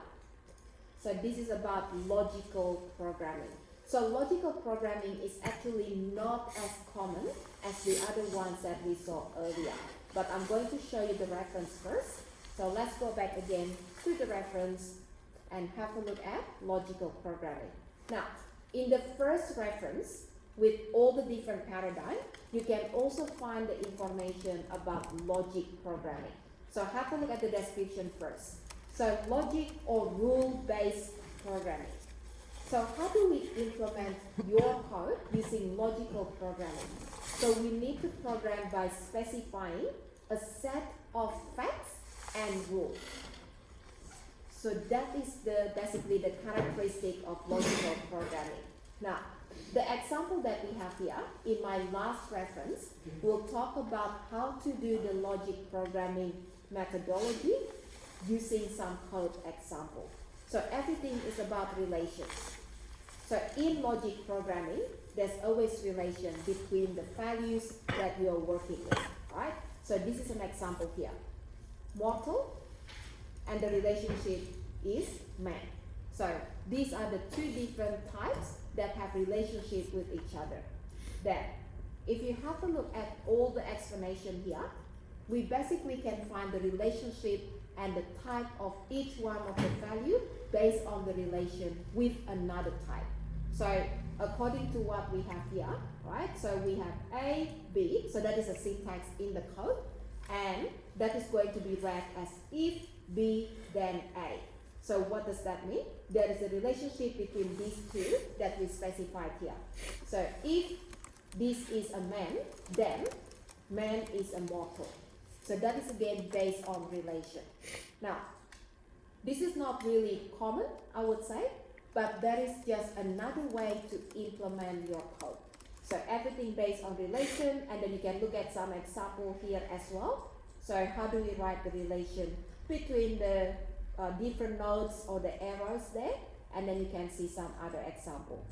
so this is about logical programming. So logical programming is actually not as common as the other ones that we saw earlier. But I'm going to show you the reference first. So let's go back again to the reference and have a look at logical programming. Now, in the first reference, with all the different paradigms, you can also find the information about logic programming. So have a look at the description first. So logic or rule-based programming. So how do we implement your code using logical programming? So we need to program by specifying a set of facts and rules. So that is basically the characteristic of logical programming. Now, the example that we have here, in my last reference, we'll talk about how to do the logic programming methodology using some code example. So everything is about relations. So in logic programming, there's always relation between the values that you are working with, right? So this is an example here. Mortal, and the relationship is man. So these are the two different types that have relationship with each other. Then, if you have a look at all the explanation here, we basically can find the relationship and the type of each one of the value based on the relation with another type. So according to what we have here, right? So we have A, B, so that is a syntax in the code, and that is going to be read as if B then A. So what does that mean? There is a relationship between these two that we specified here. So if this is a man, then man is a mortal. So that is again based on relation. Now, this is not really common, I would say, but that is just another way to implement your code. So everything based on relation, and then you can look at some example here as well. So how do we write the relation between the different nodes or the arrows there, and then you can see some other example.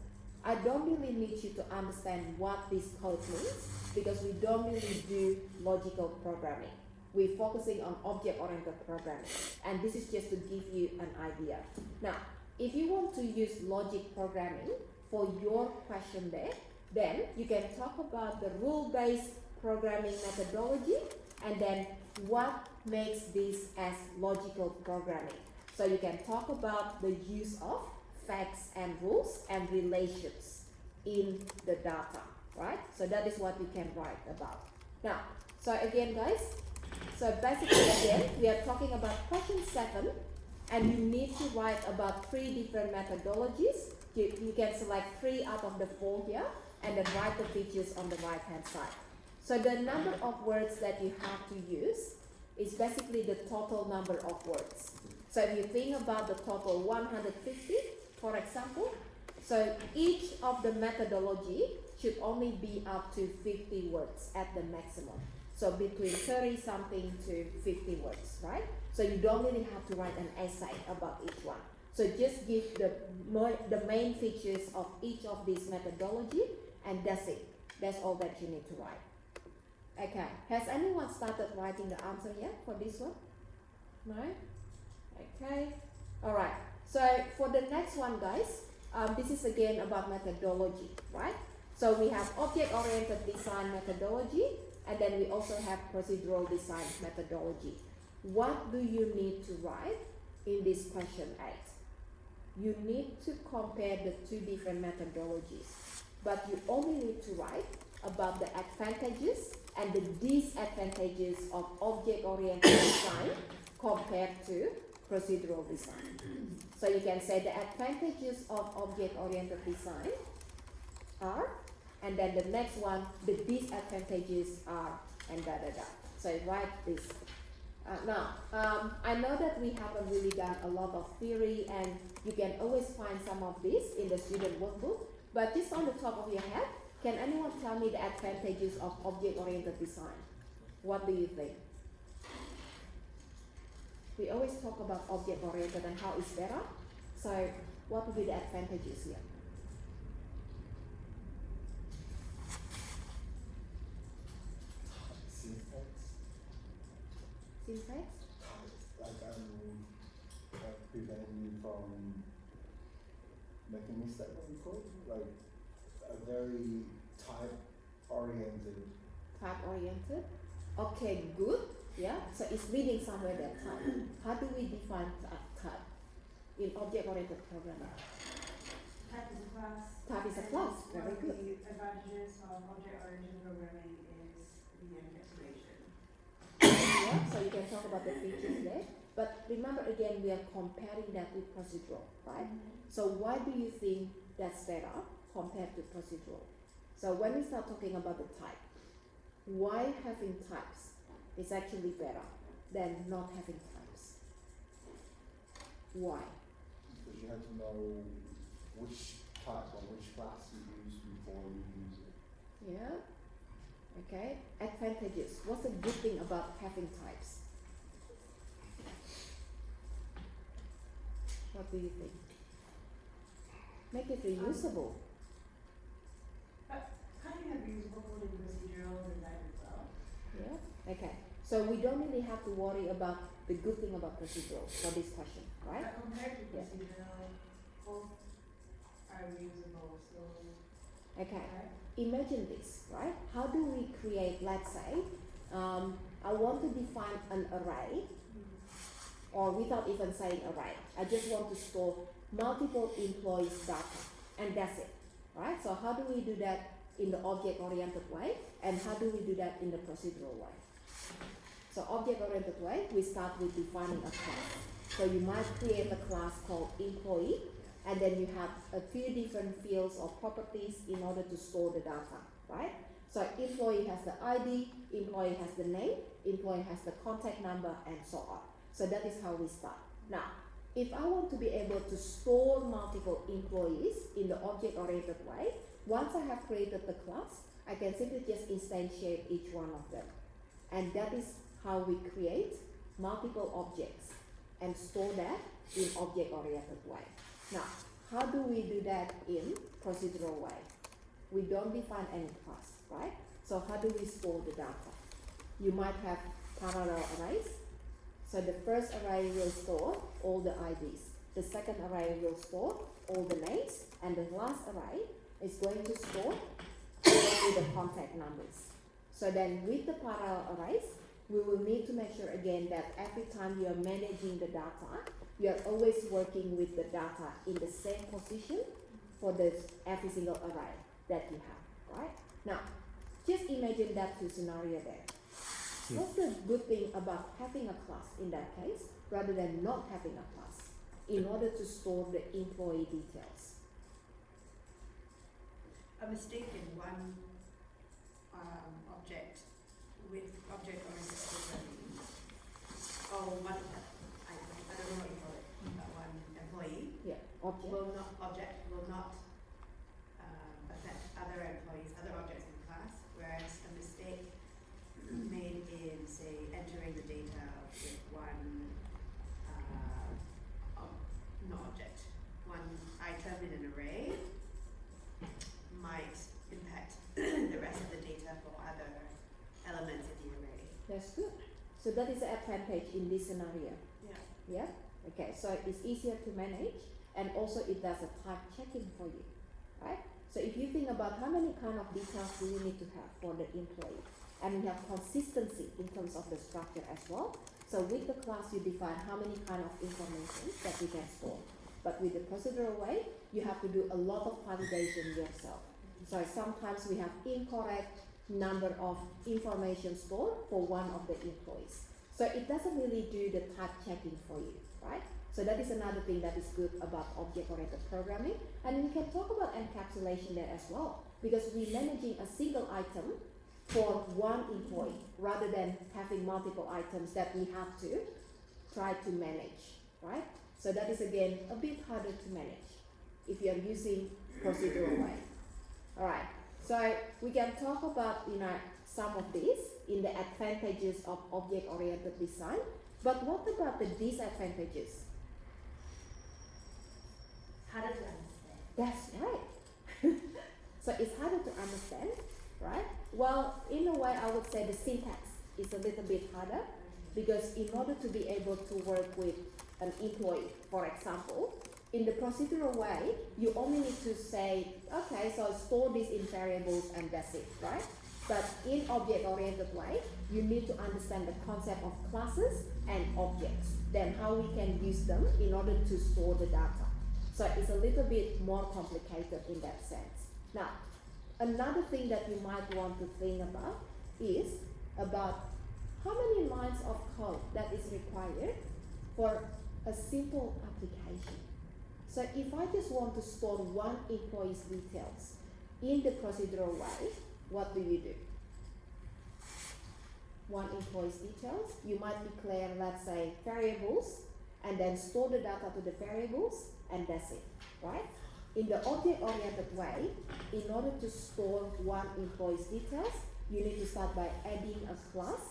I don't really need you to understand what this code means because we don't really do logical programming. We're focusing on object-oriented programming, and this is just to give you an idea. Now, if you want to use logic programming for your question there, then you can talk about the rule-based programming methodology and then what makes this as logical programming. So you can talk about the use of facts and rules and relations in the data, right? So that is what we can write about. Now, so again guys, so basically again, we are talking about question 7, and you need to write about 3 different methodologies. You can select 3 out of the 4 here, and then write the features on the right hand side. So the number of words that you have to use is basically the total number of words. So if you think about the total 150, for example, so each of the methodology should only be up to 50 words at the maximum. So between 30 something to 50 words, right? So you don't really have to write an essay about each one. So just give the main features of each of these methodology, and that's it. That's all that you need to write. Okay, has anyone started writing the answer yet for this one? No? Okay, all right. So for the next one, guys, this is again about methodology, right? So we have object-oriented design methodology, and then we also have procedural design methodology. What do you need to write in this question 8? You need to compare the two different methodologies, but you only need to write about the advantages and the disadvantages of object-oriented design compared to procedural design. So you can say the advantages of object-oriented design are, and then the next one, the disadvantages are, and da da da. So write this. Now, I know that we haven't really done a lot of theory, and you can always find some of this in the student workbook, but just on the top of your head, can anyone tell me the advantages of object-oriented design? What do you think? We always talk about object-oriented and how it's better. So what would be the advantages here? Syntax? Like prevent you from making mistake, what we call it? Like a very type-oriented. Type-oriented? Okay, good. Yeah, so it's leading somewhere that type. How do we define type in object-oriented programming? Type is a class. Type is a class, very good. The advantages of object-oriented programming is the encapsulation. Yeah, so you can talk about the features there. But remember again, we are comparing that with procedural, right? So why do you think that's better compared to procedural? So when we start talking about the type, why having types is actually better than not having types? Why? Because you have to know which type or which class you use before you use it. Yeah. Okay. Advantages. What's the good thing about having types? What do you think? Make it reusable. How do you have reusable code in procedural design as well? Yeah. Okay. So we don't really have to worry about the good thing about procedural for this question, right? But compared to Yeah. procedural, both are reusable, so. Okay. Right? Imagine this, right? How do we create, let's say, I want to define an array, or without even saying array, I just want to store multiple employees' data, and that's it, right? So how do we do that in the object-oriented way, and how do we do that in the procedural way? So object-oriented way, we start with defining a class. So you might create a class called employee, and then you have a few different fields or properties in order to store the data, right? So employee has the ID, employee has the name, employee has the contact number, and so on. So that is how we start. Now, if I want to be able to store multiple employees in the object-oriented way, once I have created the class, I can simply just instantiate each one of them. And that is how we create multiple objects and store that in object-oriented way. Now, how do we do that in procedural way? We don't define any class, right? So how do we store the data? You might have parallel arrays. So the first array will store all the IDs. The second array will store all the names. And the last array is going to store only the contact numbers. So then with the parallel arrays, we will need to make sure again that every time you are managing the data, you are always working with the data in the same position for every single array that you have, right? Now, just imagine that two scenario there. What's the good thing about having a class in that case rather than not having a class in order to store the employee details? A mistake in one object with object-oriented programming, or one, I don't know what you call it, one employee Yeah, object. will not affect other employees, other objects in the class, whereas a mistake made in, say, entering the data with one, not object, one item in an array might impact the rest of the data for other elements in the array. That's good. So that is the advantage in this scenario. Yeah. Yeah. Okay, so it's easier to manage, and also it does a type checking for you, right? So if you think about how many kind of details do you need to have for the employee, and we have consistency in terms of the structure as well. So with the class, you define how many kind of information that you can store. But with the procedural way, you have to do a lot of validation yourself. So sometimes we have incorrect number of information stored for one of the employees. So it doesn't really do the type checking for you, right? So that is another thing that is good about object-oriented programming. And we can talk about encapsulation there as well, because we're managing a single item for one employee rather than having multiple items that we have to try to manage, right? So that is again a bit harder to manage if you are using procedural way. All right, so we can talk about some of these in the advantages of object-oriented design, but what about the disadvantages? Harder to understand. That's right. So it's harder to understand, right? Well, in a way, I would say the syntax is a little bit harder, because in order to be able to work with an employee, for example, in the procedural way, you only need to say, okay, so store this in variables and that's it, right? But in object-oriented way, you need to understand the concept of classes and objects, then how we can use them in order to store the data. So it's a little bit more complicated in that sense. Now, another thing that you might want to think about is about how many lines of code that is required for a simple application. So if I just want to store one employee's details in the procedural way, what do? One employee's details, you might declare, let's say, variables, and then store the data to the variables, and that's it, right? In the object-oriented way, in order to store one employee's details, you need to start by adding a class,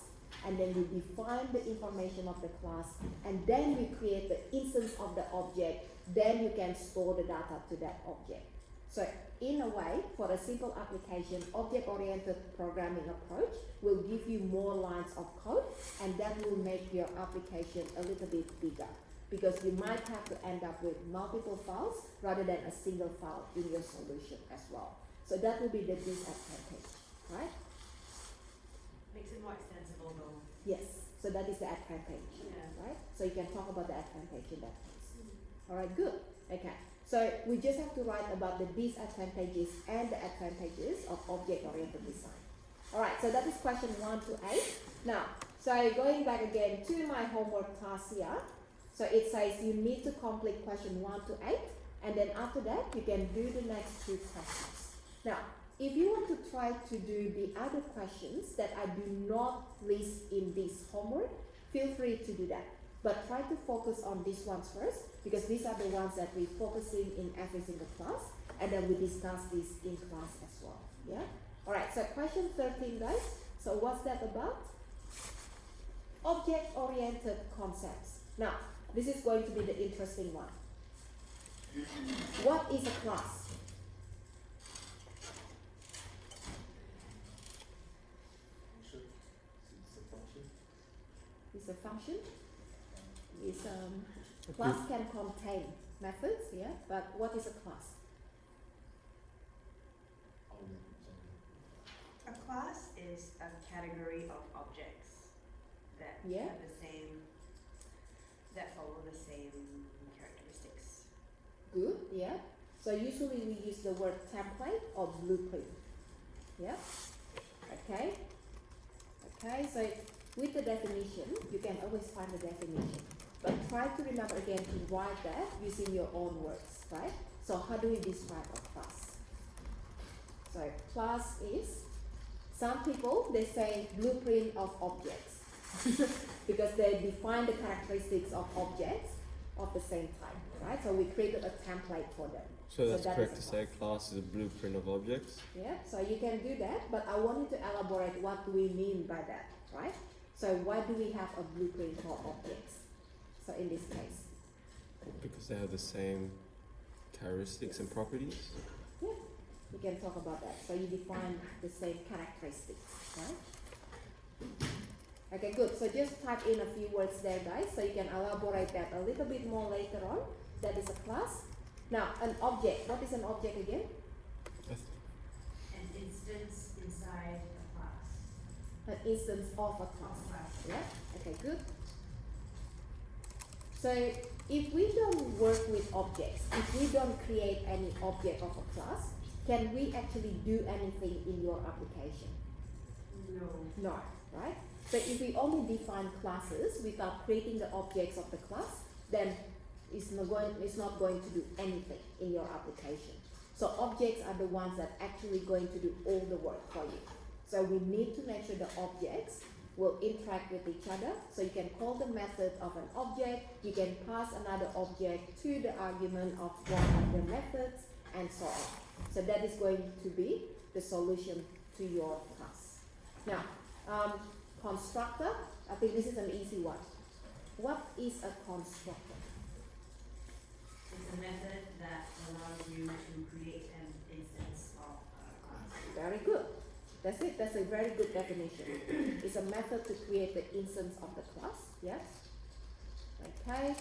and then you define the information of the class, and then you create the instance of the object, then you can store the data to that object. So in a way, for a simple application, object-oriented programming approach will give you more lines of code, and that will make your application a little bit bigger, because you might have to end up with multiple files rather than a single file in your solution as well. So that will be the disadvantage, right? Makes it more extensible though. Yes, so that is the advantage, Yeah. right? So you can talk about the advantage in that case. All right, good. Okay, so we just have to write about the disadvantages and the advantages of object-oriented design. All right, so that is question 1 to 8. Now, so going back again to my homework task here. So it says you need to complete question 1 to 8, and then after that you can do the next 2 questions. Now, if you want to try to do the other questions that I do not list in this homework, feel free to do that. But try to focus on these ones first, because these are the ones that we're focusing in every single class, and then we discuss this in class as well. Yeah? Alright, so question 13, guys. So what's that about? Object-oriented concepts. Now, this is going to be the interesting one. What is a class? It's a function. It's class can contain methods, yeah. But what is a class? A class is a category of objects that Yeah. have the same, that follow the same characteristics. Good, yeah. So usually we use the word template or blueprint. Yeah. Okay. Okay. So with the definition, you can always find the definition, but try to remember again to write that using your own words, right? So how do we describe a class? So class is, some people they say blueprint of objects because they define the characteristics of objects of the same type, right? So we created a template for them. So that's that correct is to a say class is a blueprint of objects? Yeah, so you can do that, but I want you to elaborate what do we mean by that, right? So why do we have a blueprint for objects? So in this case, Because they have the same characteristics and properties? yeah, we can talk about that. So you define the same characteristics, right? Okay, good. So just type in a few words there, guys, so you can elaborate that a little bit more later on. That is a class. Now, an object. What is an object again? An instance inside a class. An instance of a class. Yeah? Okay, good. So if we don't work with objects, if we don't create any object of a class, can we actually do anything in your application? No. No, right? So if we only define classes without creating the objects of the class, then it's not going to do anything in your application. So objects are the ones that actually going to do all the work for you. So we need to make sure the objects will interact with each other. So you can call the method of an object, you can pass another object to the argument of one of the methods, and so on. So that is going to be the solution to your class. Now, constructor, I think this is an easy one. What is a constructor? It's a method that allows you to create an instance of a class. Very good. That's it. That's a very good definition. It's a method to create the instance of the class. Yes. Okay.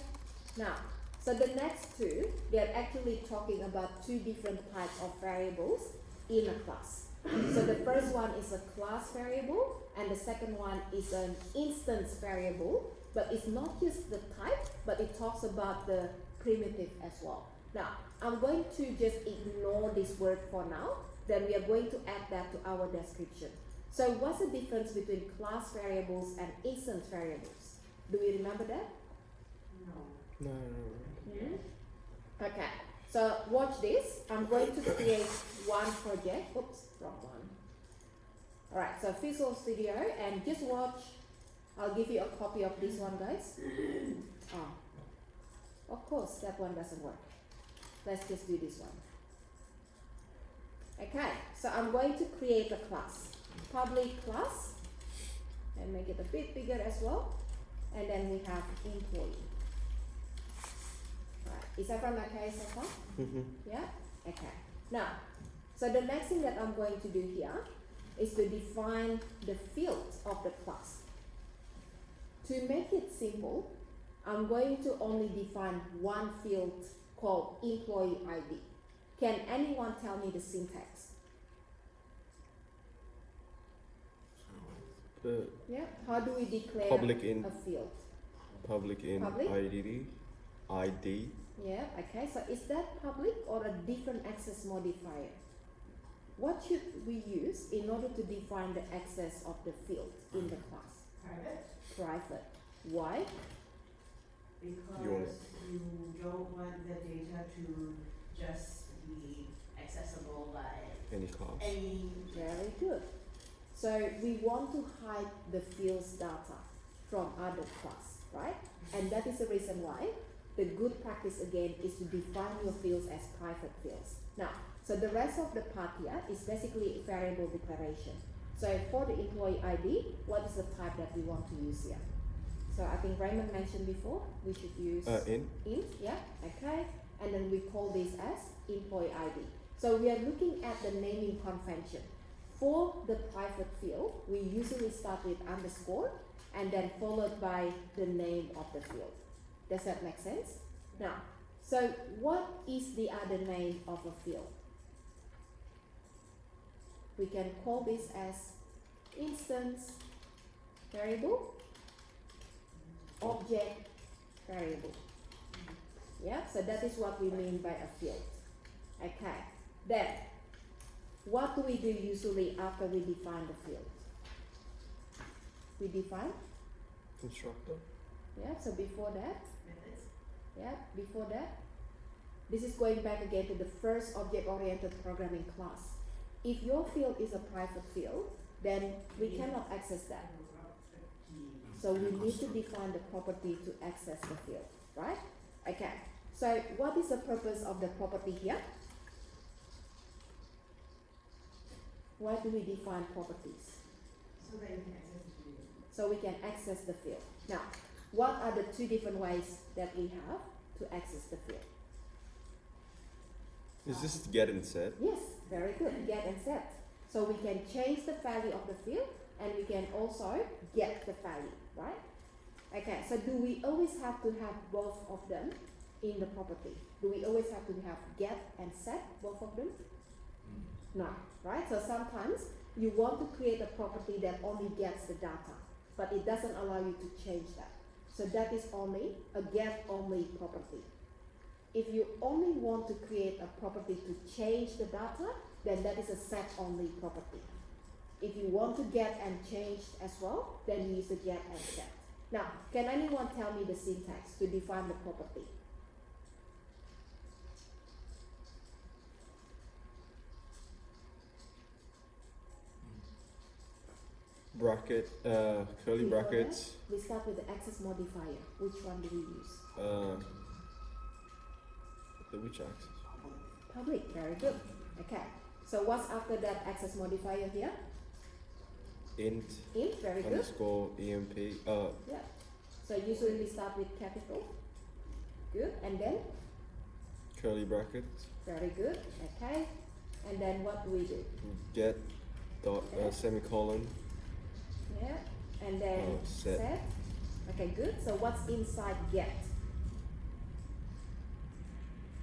Now, so the next two, they're actually talking about two different types of variables in a class. So the first one is a class variable, and the second one is an instance variable. But it's not just the type, but it talks about the primitive as well. Now, I'm going to just ignore this word for now. Then we are going to add that to our description. So what's the difference between class variables and instance variables? Do we remember that? No. No. Okay, so watch this. I'm going to create one project. Oops, wrong one. Alright, so Visual Studio, and just watch. I'll give you a copy of this one, guys. Oh, of course, that one doesn't work. Let's just do this one. Okay, so I'm going to create a class, public class, and make it a bit bigger as well. And then we have employee. Alright, is everyone okay so far? Yeah? Okay. Now, so the next thing that I'm going to do here is to define the fields of the class. To make it simple, I'm going to only define one field called employee ID. Can anyone tell me the syntax? Yeah, how do we declare Public in- a field? Public in Public? ID. Yeah, okay, so is that public or a different access modifier? What should we use in order to define the access of the field in the class? Private, Private. Why? Because you don't want the data to just be accessible by Any class. any. Very good. So we want to hide the fields data from other class, right? And that is the reason why the good practice again is to define your fields as private fields. Now, so the rest of the part here is basically variable declaration. So for the employee ID, what is the type that we want to use here? So I think Raymond mentioned before, we should use In. int, yeah, okay. And then we call this as employee ID. So we are looking at the naming convention. For the private field, we usually start with underscore and then followed by the name of the field. Does that make sense? Now, so what is the other name of a field? We can call this as instance variable, object variable. Yeah, so that is what we mean by a field. Okay, then what do we do usually after we define the field? We define, Constructor. yeah, so before that, Methods. yeah, before that, this is going back again to the first object-oriented programming class. If your field is a private field, then we cannot access that. So we need to define the property to access the field, right? Okay, so what is the purpose of the property here? Why do we define properties? So that you can access the field. So we can access the field. Now, what are the two different ways that we have to access the field? Is this get and set? Yes, very good, get and set. So we can change the value of the field, and we can also also get the value, right? Okay, so do we always have to have both of them in the property? Do we always have to have get and set, both of them? No, right? So sometimes you want to create a property that only gets the data, but it doesn't allow you to change that. So that is only a get only property. If you only want to create a property to change the data, then that is a set only property. If you want to get and change as well, then you use the get and set. Now, can anyone tell me the syntax to define the property? Bracket, curly Before brackets. that, we start with the access modifier. Which one do we use? Which axis? Public, very good. Okay, so what's after that access modifier here? Int, Int, very good. underscore, emp. Yeah, so usually we start with capital. Good, and then? Curly brackets. Very good, okay. And then what do we do? Get, dot, Okay. semicolon. Yeah, and then Set. set. Okay, good. So what's inside get?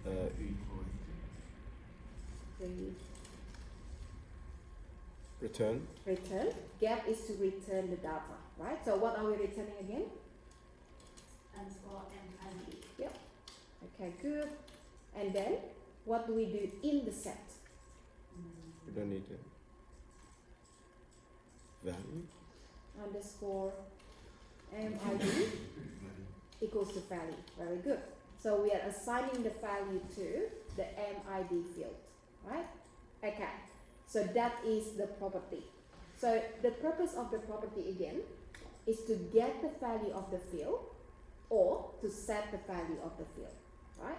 The Return. return. Get is to return the data, right? So what are we returning again? Underscore MID. Okay, good. And then what do we do in the set? We don't need it. Value. Underscore MID equals to value. Very good. So we are assigning the value to the MID field, right? Okay. So that is the property. So the purpose of the property again is to get the value of the field or to set the value of the field, right?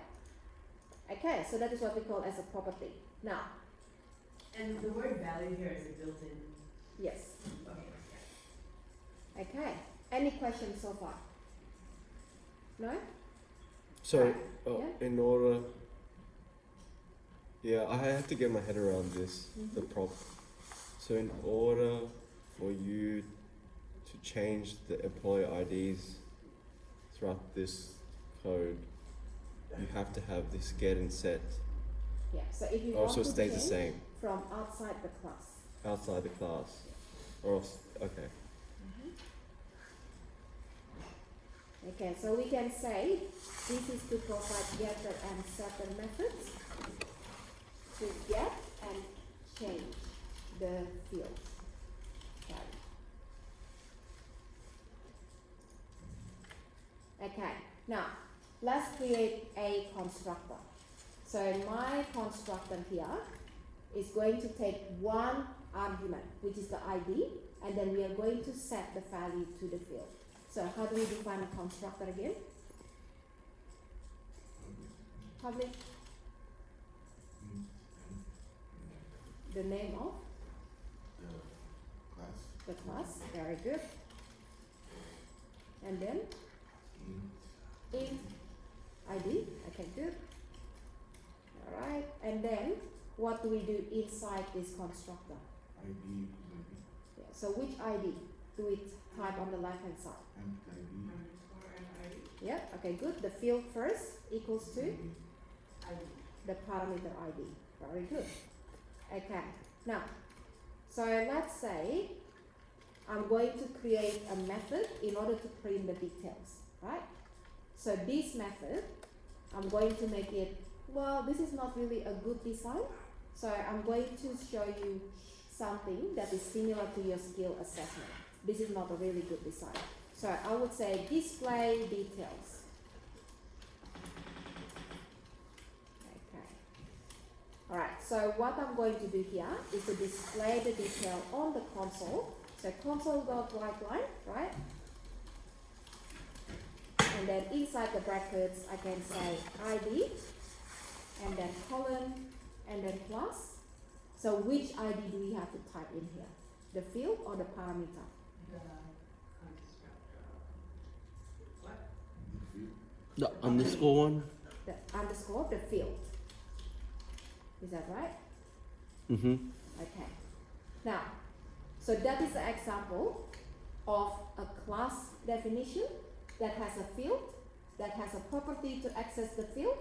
Okay, so that is what we call as a property. Now, And the word value here is a built-in. yes. Okay. Okay. Any questions so far? No? So, Yeah. in order, I have to get my head around this, the Mhm. prop. So, in order for you to change the employee IDs throughout this code, you have to have this get and set. Yeah. So if you Also want to stays the change same from outside the class. outside the class, or else, okay. Okay, so we can say this is to provide getter and setter methods to get and change the field value. Okay, now let's create a constructor. So my constructor here is going to take one argument, which is the ID, and then we are going to set the value to the field. So how do we define a constructor again? Public. The name of the class. Very good. And then int ID. Okay, good. All right. And then what do we do inside this constructor? Yeah, so which ID do we type on the left hand side? Underscore MID. Yeah, okay, good. The field first equals to ID. the parameter ID. Very good. Okay, now, so let's say I'm going to create a method in order to print the details, right? So this method, I'm going to make it, well, this is not really a good design. So I'm going to show you something that is similar to your skill assessment. This is not a really good design. So I would say display details. Okay. Alright, so what I'm going to do here is to display the detail on the console. So console.writeline, right? And then inside the brackets I can say ID and then colon and then plus. So which ID do we have to type in here? The field or the parameter? The constructor. What? The underscore one? The underscore, the field. Is that right? Mm-hmm. Okay. Now, so that is the example of a class definition that has a field, that has a property to access the field,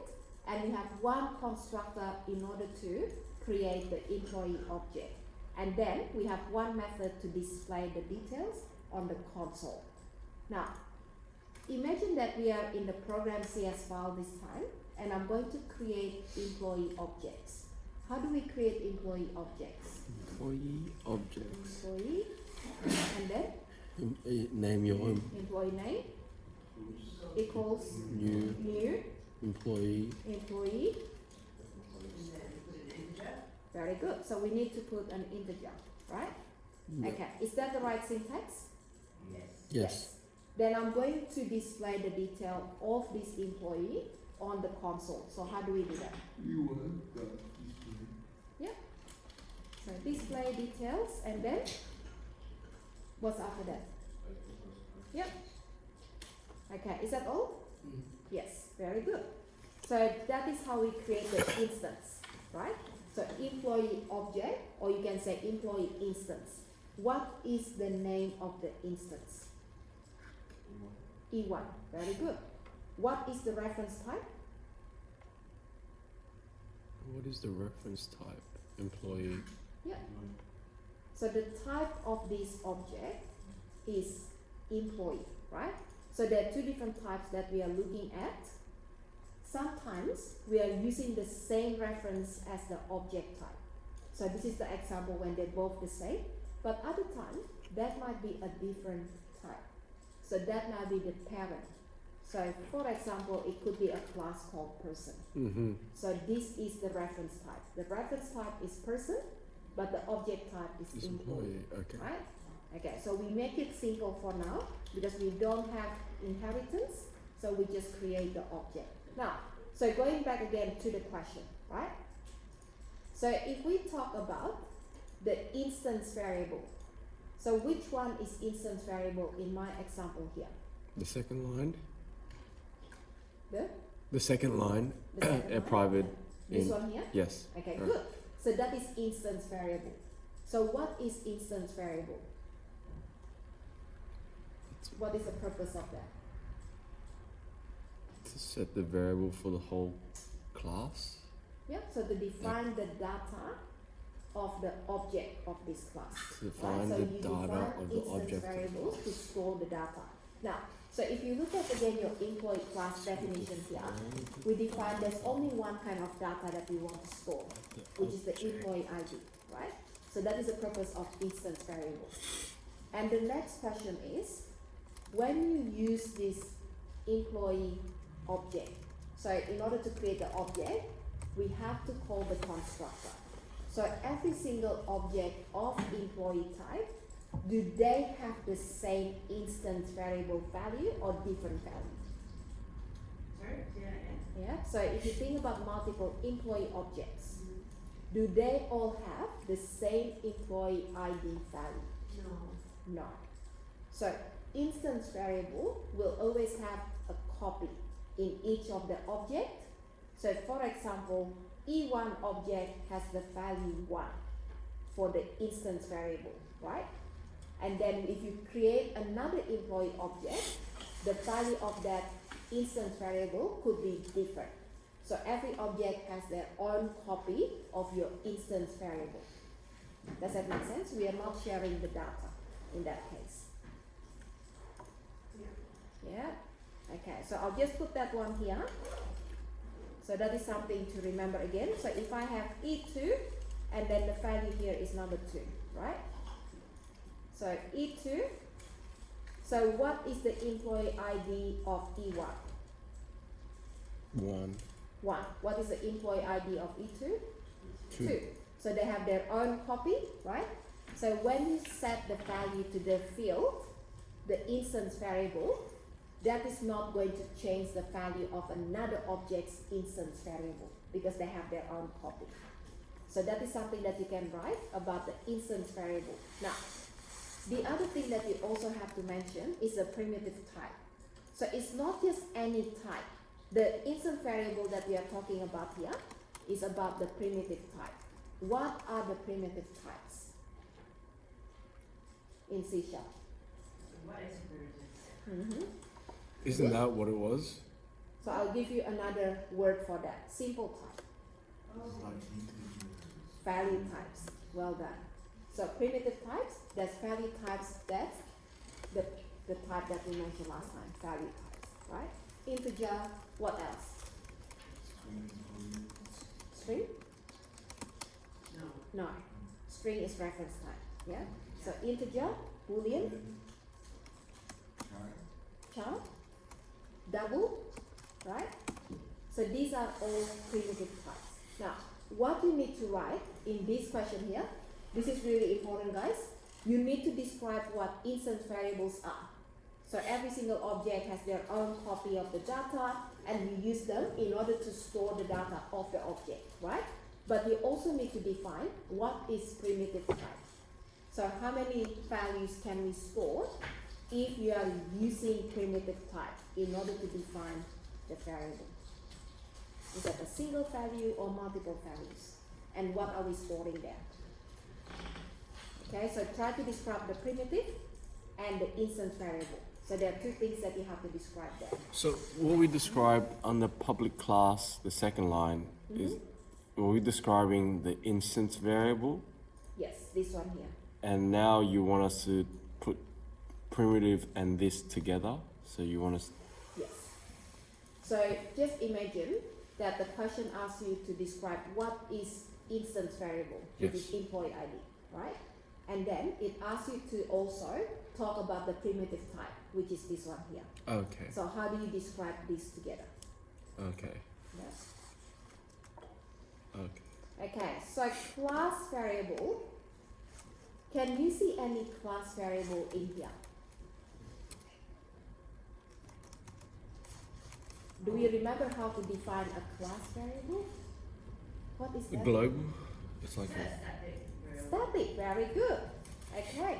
and we have one constructor in order to create the employee object. And then we have one method to display the details on the console. Now, imagine that we are in the program CS file this time, and I'm going to create employee objects. How do we create employee objects? Employee objects. Employee, and then Name your own employee name equals new employee. employee. And then put an integer. Very good. So we need to put an integer, right? Yeah. Okay. Is that the right syntax? Yes. Then I'm going to display the detail of this employee on the console. So how do we do that? You want that display. So display details, and then what's after that? Yep. Okay, is that all? Yes, very good. So that is how we create the instance, right? So employee object, or you can say employee instance. What is the name of the instance? E1, very good. What is the reference type? What is the reference type? Employee. So the type of this object is employee, right? So there are two different types that we are looking at. Sometimes we are using the same reference as the object type. So this is the example when they're both the same, but other time that might be a different type. So that might be the parent. So for example, it could be a class called person. Mm-hmm. So this is the reference type. The reference type is person, but the object type is employee. Okay. Right? Okay, so we make it simple for now because we don't have inheritance, so we just create the object. Now, so going back again to the question, right? So if we talk about the instance variable, so which one is instance variable in my example here? The second line. The? The second line. The second A line? private. This in- one here? Yes. Okay, Right. good. So that is instance variable. So what is instance variable? What is the purpose of that? To set the variable for the whole class. Yeah, so to define the data of the object of this class. To Right? find So the you data define of the instance object. variables to store the data. Now, so if you look at again your employee class definition here, we define there's only one kind of data that we want to store, which is the employee ID, right? So that is the purpose of instance variable. And the next question is, when you use this employee object, so in order to create the object, we have to call the constructor. So every single object of employee type, do they have the same instance variable value or different value? Sorry, yeah. Yeah, so if you think about multiple employee objects, do they all have the same employee ID value? No. No. So instance variable will always have a copy in each of the object. So for example, E1 object has the value 1 for the instance variable, right? And then if you create another employee object, the value of that instance variable could be different. So every object has their own copy of your instance variable. Does that make sense? We are not sharing the data in that case. Yeah? Okay, so I'll just put that one here. So that is something to remember again. So if I have E2, and then the value here is number 2, right? So E2, so what is the employee ID of E1? 1, 1. What is the employee ID of E2? 2. So they have their own copy, right? So when you set the value to the field, the instance variable, that is not going to change the value of another object's instance variable because they have their own copy. So that is something that you can write about the instance variable. Now, the other thing that you also have to mention is the primitive type. So it's not just any type. The instance variable that we are talking about here is about the primitive type. What are the primitive types in C#? Mm-hmm. Isn't that what it was? So I'll give you another word for that. Simple type. Value types. Well done. So primitive types, that's value types, that's the type that we mentioned last time, value types, right? Integer, what else? String? No. No. String is reference type, yeah? So integer, boolean, char, double, right? So these are all primitive types. Now, what you need to write in this question here, this is really important, guys. You need to describe what instance variables are. So every single object has their own copy of the data, and you use them in order to store the data of the object, right? But you also need to define what is primitive type. So how many values can we store if you are using primitive type in order to define the variable? Is that a single value or multiple values? And what are we storing there? Okay, so try to describe the primitive and the instance variable. So there are two things that you have to describe there. So what we described on the public class, the second line, is were we describing the instance variable? Yes, this one here. And now you want us to put primitive and this together. So you want us. Yes. So just imagine that the question asks you to describe what is instance variable, which Yes. is employee ID, right? And then it asks you to also talk about the primitive type, which is this one here. Okay. So how do you describe these together? Okay. Yes. Okay. Okay, so class variable. Can you see any class variable in here? Do you remember how to define a class variable? What is that? Global. It's like Is that a, static variable? Static, very good. Okay,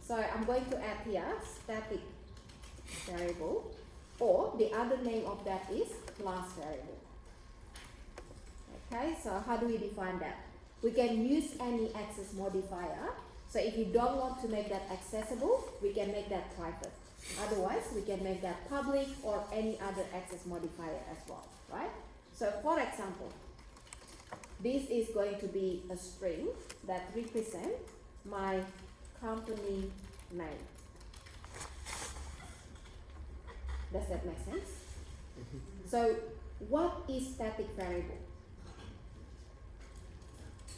so I'm going to add here static variable, or the other name of that is class variable. Okay, so how do we define that? We can use any access modifier. So if you don't want to make that accessible, we can make that private. Otherwise, we can make that public or any other access modifier as well, right? So for example, this is going to be a string that represents my company name. Does that make sense? So what is static variable?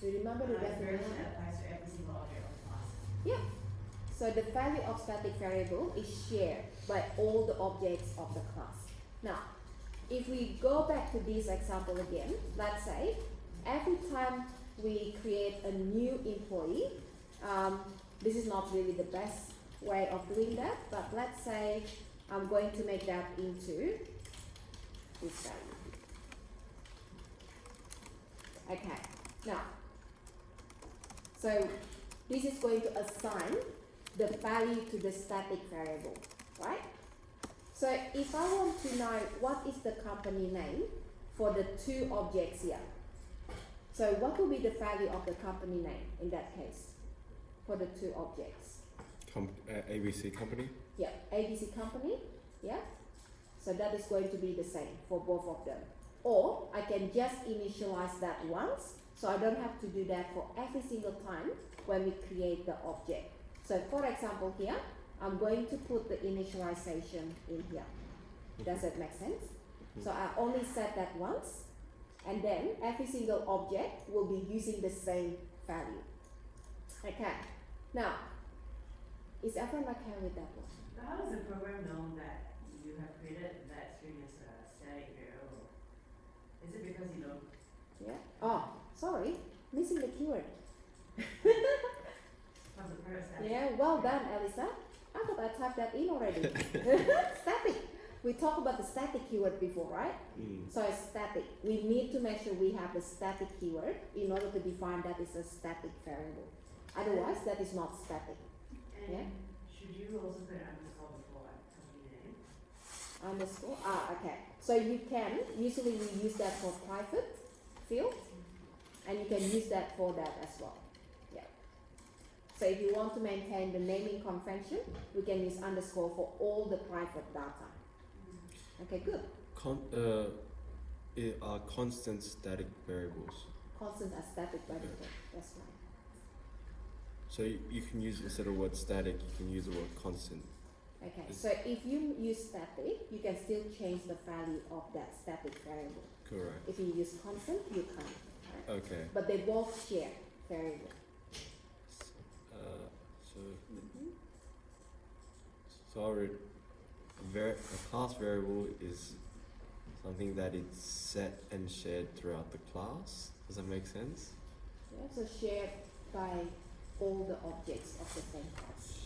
Do you remember the Variable definition? that applies to every single object of the class. Yeah. So the value of static variable is shared by all the objects of the class. Now, if we go back to this example again, let's say every time we create a new employee, this is not really the best way of doing that, but let's say I'm going to make that into this value. Okay, now, so this is going to assign the value to the static variable, right? So if I want to know what is the company name for the two objects here, so what will be the value of the company name in that case for the two objects? ABC company. Yeah, ABC company, yeah? So that is going to be the same for both of them. Or I can just initialize that once, so I don't have to do that for every single time when we create the object. So for example here, I'm going to put the initialization in here. Does that make sense? So I only set that once, and then every single object will be using the same value. Okay, now, is everyone okay with that one? But how does the program know that you have created that string as a static variable? Is it because you don't? Yeah? Oh, sorry, missing the keyword. From the first static? Yeah, well done, Elisa. I thought I typed that in already. Static. We talked about the static keyword before, right? So it's static. We need to make sure we have the static keyword in order to define that is a static variable. Otherwise, that is not static. And Yeah. should you also put an underscore before company name? Underscore. Ah, okay. So you can, usually we use that for private field, and you can use that for that as well. Yeah. So if you want to maintain the naming convention, we can use underscore for all the private data. Okay, good. Are constant static variables. Constant as static variable. That's right. So you can use, instead of word static, you can use the word constant. Okay, Is- so if you use static, you can still change the value of that static variable. Correct. If you use constant, you can't. Right? Okay. But they both share variable. So sorry, a class variable is something that is set and shared throughout the class. Does that make sense? Yeah, so shared by all the objects of the same class.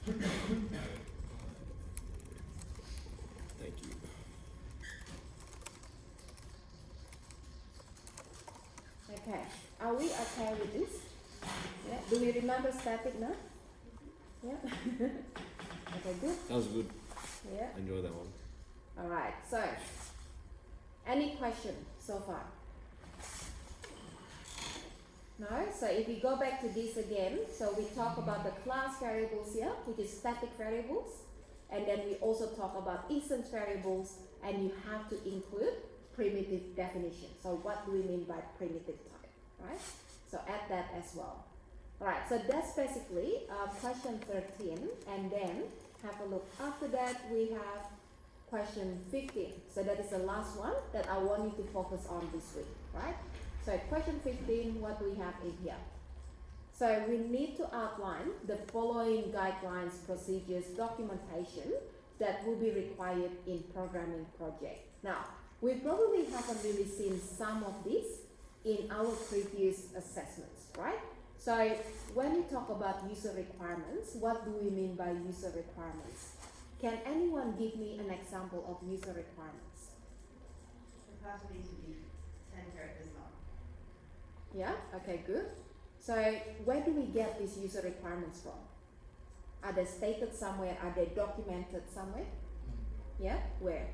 Shared. Thank you. Okay, are we okay with this? Yeah. Do we remember static now? Yeah. Okay, good. That was good. Yeah. I enjoyed that one. All right. So, any question so far? No. So if we go back to this again, so we talk about the class variables here, which is static variables, and then we also talk about instance variables, and you have to include primitive definition. So what do we mean by primitive type, right? So add that as well. All right. So that's basically question 13, and then have a look. After that, we have question 15. So that is the last one that I want you to focus on this week, right? So question 15, what we have in here. So we need to outline the following guidelines, procedures, documentation that will be required in programming project. Now, we probably haven't really seen some of this in our previous assessments, right? So when we talk about user requirements, what do we mean by user requirements? Can anyone give me an example of user requirements? The class needs to be 10 characters long. Yeah, okay, good. So where do we get these user requirements from? Are they stated somewhere? Are they documented somewhere? Yeah, where?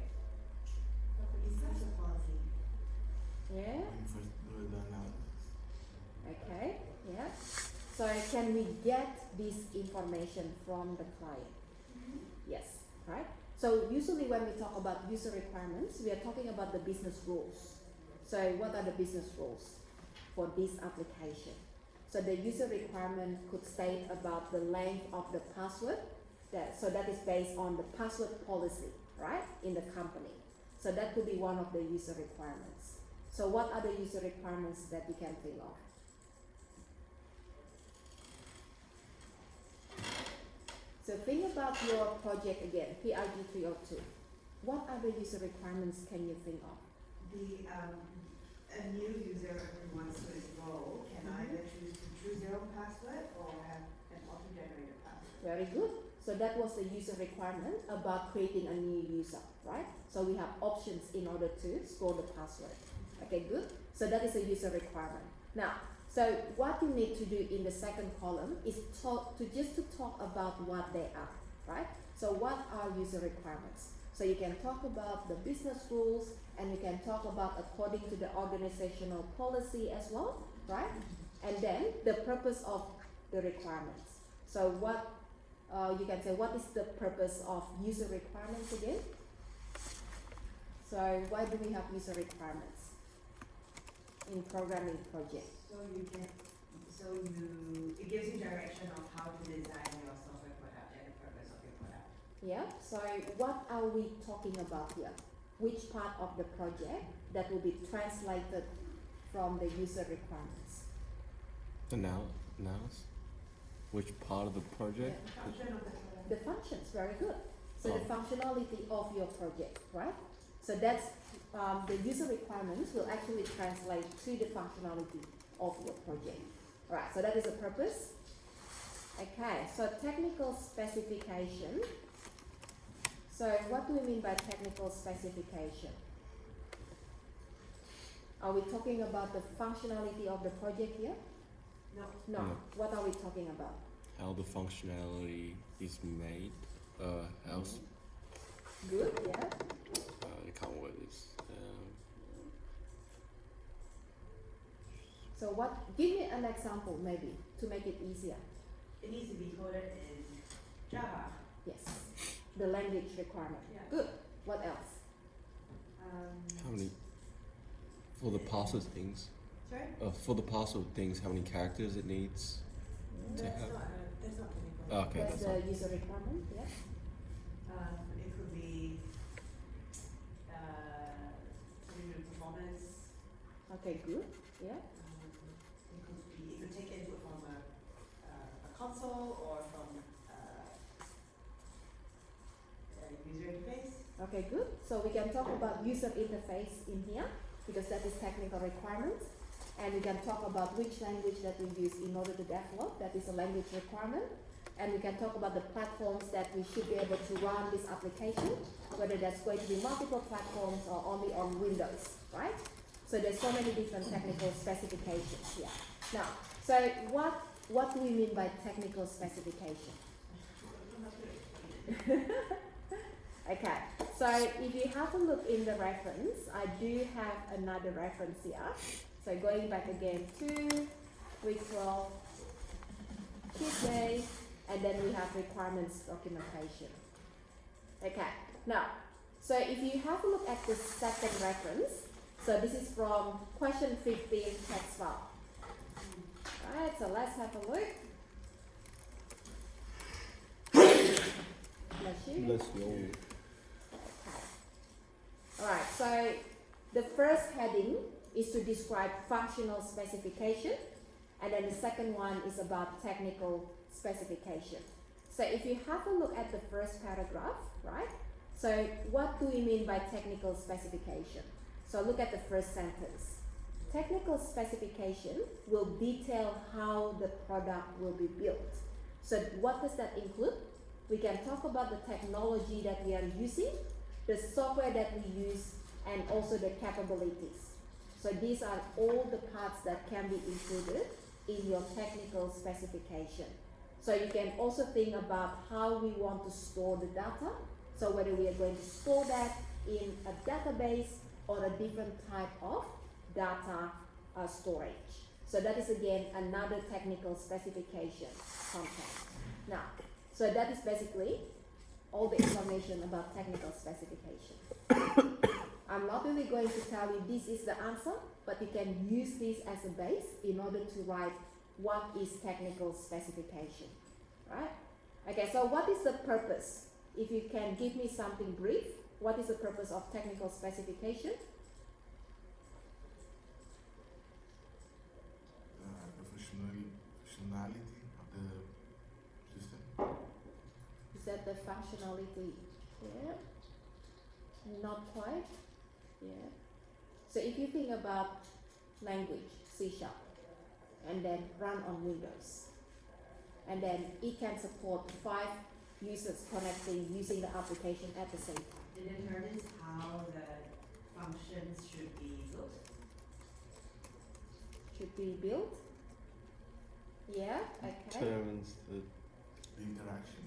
User policy. Yeah, When you first do the analysis. okay, yeah. So can we get this information from the client? Yes, right? So usually when we talk about user requirements, we are talking about the business rules. So what are the business rules for this application? So the user requirement could state about the length of the password. So that is based on the password policy, right, in the company. So that could be one of the user requirements. So what are the user requirements that you can think of? So think about your project again, PRG 302. What other user requirements can you think of? A new user who wants to enroll can either choose their own password or have an auto-generated password. Very good. So that was the user requirement about creating a new user, right? So we have options in order to store the password. Okay, good. So that is a user requirement. Now, so what you need to do in the second column is just to talk about what they are, right? So what are user requirements? So you can talk about the business rules, and you can talk about according to the organizational policy as well, right? And then the purpose of the requirements. So what you can say, what is the purpose of user requirements again? So why do we have user requirements in programming projects? It gives you direction of how to design your software product and the purpose of your product. Yeah, so what are we talking about here? Which part of the project that will be translated from the user requirements? The noun. Which part of the project? The function of the product. The functions, very good. So the Oh. functionality of your project, right? So that's the user requirements will actually translate to the functionality of your project. Right, so that is the purpose. Okay, so technical specification. So what do we mean by technical specification? Are we talking about the functionality of the project here? No. No. No. What are we talking about? How the functionality is made. How's Good, yeah. I can't word this. So what, give me an example maybe to make it easier. It needs to be coded in Java. Yes, the language requirement. Yeah. Good. What else? How many? For the parser things. Sorry? For the parcel things, how many characters it needs to That's have? that's not technical. Oh, okay, That's that's the not. user requirement, yeah. It could be to do the performance. Okay, good, yeah. It could take input from a console or from a user interface. Okay, good. So we can talk about user interface in here because that is technical requirement. And we can talk about which language that we use in order to develop, that is a language requirement. And we can talk about the platforms that we should be able to run this application, whether that's going to be multiple platforms or only on Windows, right? So there's so many different technical specifications here. Now, so what do we mean by technical specification? Okay, so if you have a look in the reference, I do have another reference here. So going back again to week 12, Tuesday, and then we have requirements documentation. Okay, now, so if you have a look at the second reference, so this is from question 15 text file. Alright, so let's have a look. Bless you. Bless you all. Alright, so the first heading is to describe functional specification, and then the second one is about technical specification. So if you have a look at the first paragraph, right? So what do we mean by technical specification? So look at the first sentence. Technical specification will detail how the product will be built. So what does that include? We can talk about the technology that we are using, the software that we use, and also the capabilities. So these are all the parts that can be included in your technical specification. So you can also think about how we want to store the data. So whether we are going to store that in a database or a different type of data storage. So that is again another technical specification content. Now, so that is basically all the information about technical specification. I'm not really going to tell you this is the answer, but you can use this as a base in order to write what is technical specification, right? Okay, so what is the purpose? If you can give me something brief, what is the purpose of technical specification? Functionality of the system. Is that the functionality? Yeah. Not quite. Yeah. So if you think about language, C#, and then run on Windows, and then it can support 5 users connecting using the application at the same time. It determines how the functions should be built. Should be built. Yeah, okay. Determines the interaction.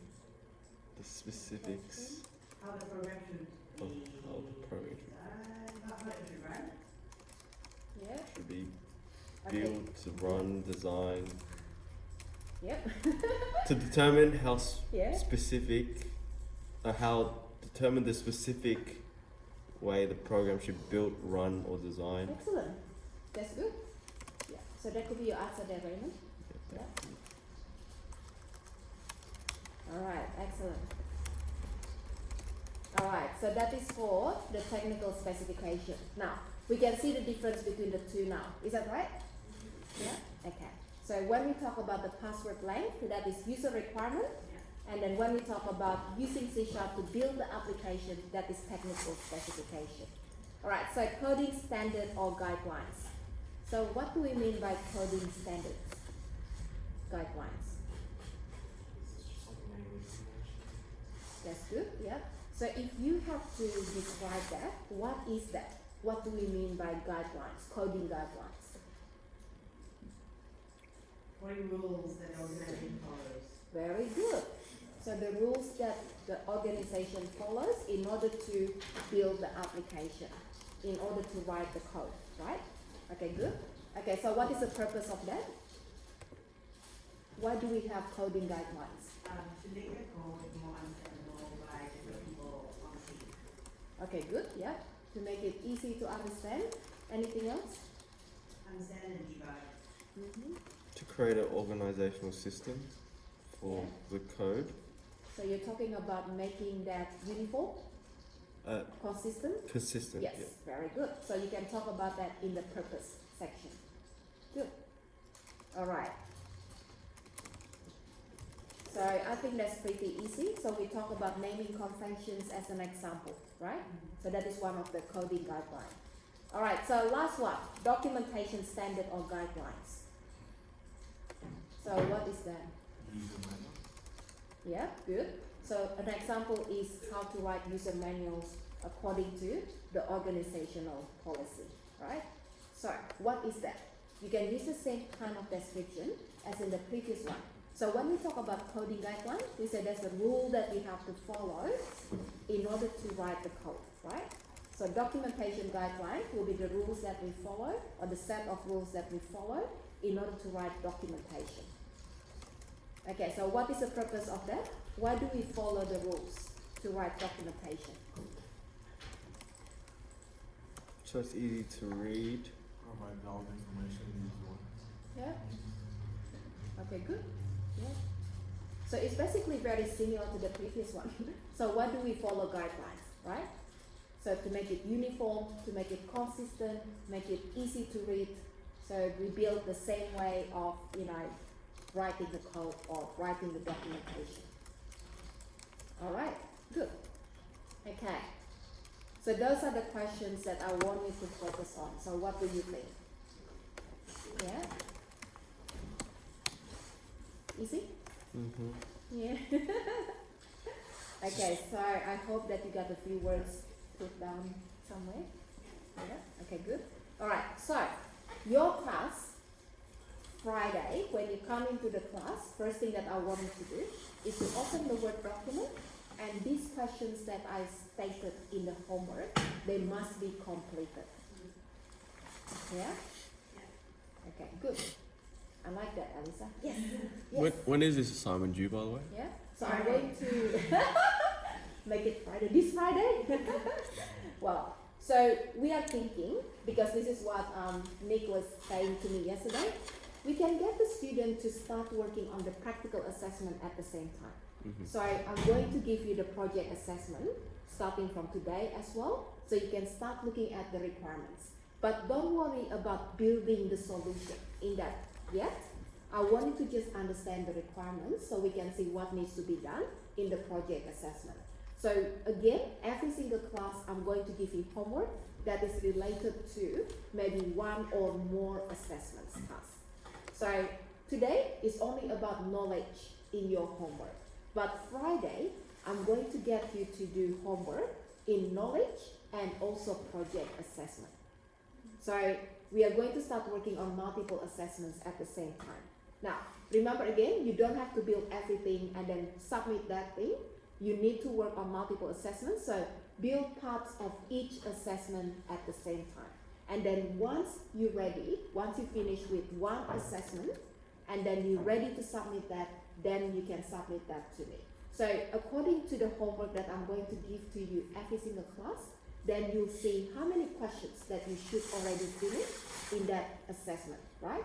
specifics How the program should of be how the program not how it should run. Yeah. should be Okay. built, to run, design, Yep. to determine how Yeah. specific, how determine the specific way the program should be built, run, or design. Excellent. That's good. Yeah. So that could be your answer there, Raymond. Yeah. Alright, excellent. Alright, so that is for the technical specification. Now, we can see the difference between the two now. Is that right? Yeah? Okay. So when we talk about the password length, that is user requirement. Yeah. And then when we talk about using C# to build the application, that is technical specification. Alright, so coding standard or guidelines. So what do we mean by coding standards? Guidelines. That's good, yeah. So if you have to describe that, what is that? What do we mean by guidelines, coding guidelines? What are rules that the organization follows? Very good. So the rules that the organization follows in order to build the application, in order to write the code, right? Okay, good. Okay, so what is the purpose of that? Why do we have coding guidelines? To make the code more understandable by different people on the team. Okay, good, yeah. To make it easy to understand. Anything else? Understand and debug. Mm-hmm. To create an organizational system for the code. So you're talking about making that uniform, consistent? Consistent. Yes, Yeah. very good. So you can talk about that in the purpose section. Good. All right. So I think that's pretty easy. So we talk about naming conventions as an example, right? So that is one of the coding guidelines. All right, so last one, documentation standard or guidelines. So what is that? User manual. Yeah, good. So an example is how to write user manuals according to the organizational policy, right? So what is that? You can use the same kind of description as in the previous one. So when we talk about coding guidelines, we say there's a rule that we have to follow in order to write the code, right? So documentation guideline will be the rules that we follow, or the set of rules that we follow in order to write documentation. Okay, so what is the purpose of that? Why do we follow the rules to write documentation? So it's easy to read. Provide all the information user wants. Yeah? Okay, good. Yeah. So it's basically very similar to the previous one. So why do we follow guidelines, right? So to make it uniform, to make it consistent, make it easy to read. So we build the same way of, writing the code or writing the documentation. All right, good. Okay. So those are the questions that I want you to focus on. So what do you think? Yeah? Easy? Mm-hmm. Yeah. Okay, so I hope that you got a few words put down somewhere. Yeah? Okay, good. Alright, so your class, Friday, when you come into the class, first thing that I want you to do is to open the Word document, and these questions that I stated in the homework, they must be completed. Yeah? Okay, good. I like that, Alisa. Yes. Yes. When is this assignment due, by the way? Yeah. So I'm going to make it Friday. This Friday? Well, so we are thinking, because this is what Nick was saying to me yesterday, we can get the student to start working on the practical assessment at the same time. Mm-hmm. So I'm going to give you the project assessment starting from today as well, so you can start looking at the requirements. But don't worry about building the solution in that yet. I want you to just understand the requirements so we can see what needs to be done in the project assessment. So again, every single class I'm going to give you homework that is related to maybe one or more assessments tasks. So today is only about knowledge in your homework. But Friday, I'm going to get you to do homework in knowledge and also project assessment. So we are going to start working on multiple assessments at the same time. Now, remember again, you don't have to build everything and then submit that thing. You need to work on multiple assessments. So build parts of each assessment at the same time. And then once you're ready, once you finish with one assessment, and then you're ready to submit that, then you can submit that to me. So according to the homework that I'm going to give to you every single class, then you'll see how many questions that you should already finish in that assessment, right?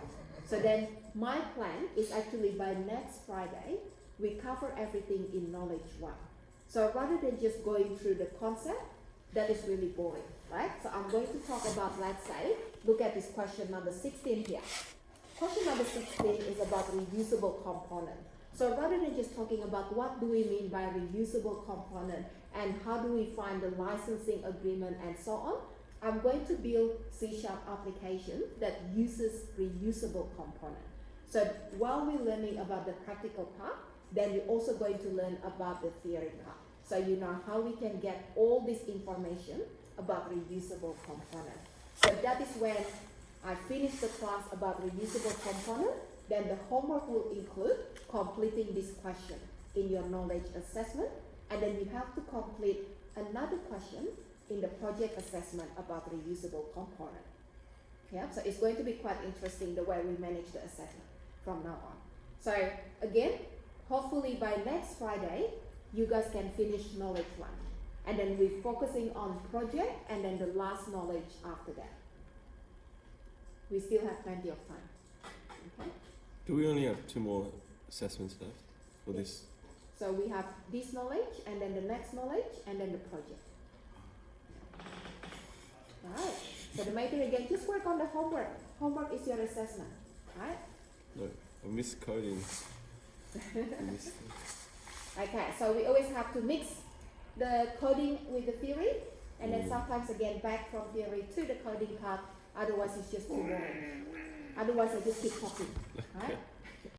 So then my plan is actually by next Friday, we cover everything in knowledge 1. So rather than just going through the concept, that is really boring, right? So I'm going to talk about, let's say, look at this question number 16 here. Question number 16 is about reusable component. So rather than just talking about what do we mean by reusable component and how do we find the licensing agreement and so on, I'm going to build C# application that uses reusable component. So while we're learning about the practical part, then we're also going to learn about the theory part. So you know how we can get all this information about reusable component. So that is when I finish the class about reusable component, then the homework will include completing this question in your knowledge assessment, and then you have to complete another question in the project assessment about reusable component. Yeah, so it's going to be quite interesting the way we manage the assessment from now on. So again, hopefully by next Friday, you guys can finish knowledge 1. And then we're focusing on project and then the last knowledge after that. We still have plenty of time. Okay? Do we only have 2 more assessments left for this? So we have this knowledge and then the next knowledge and then the project. Alright, so the main thing again, just work on the homework. Homework is your assessment, right? No, I miss coding. I miss Okay, so we always have to mix the coding with the theory and then sometimes again back from theory to the coding part, otherwise it's just too boring. Otherwise I just keep talking, right?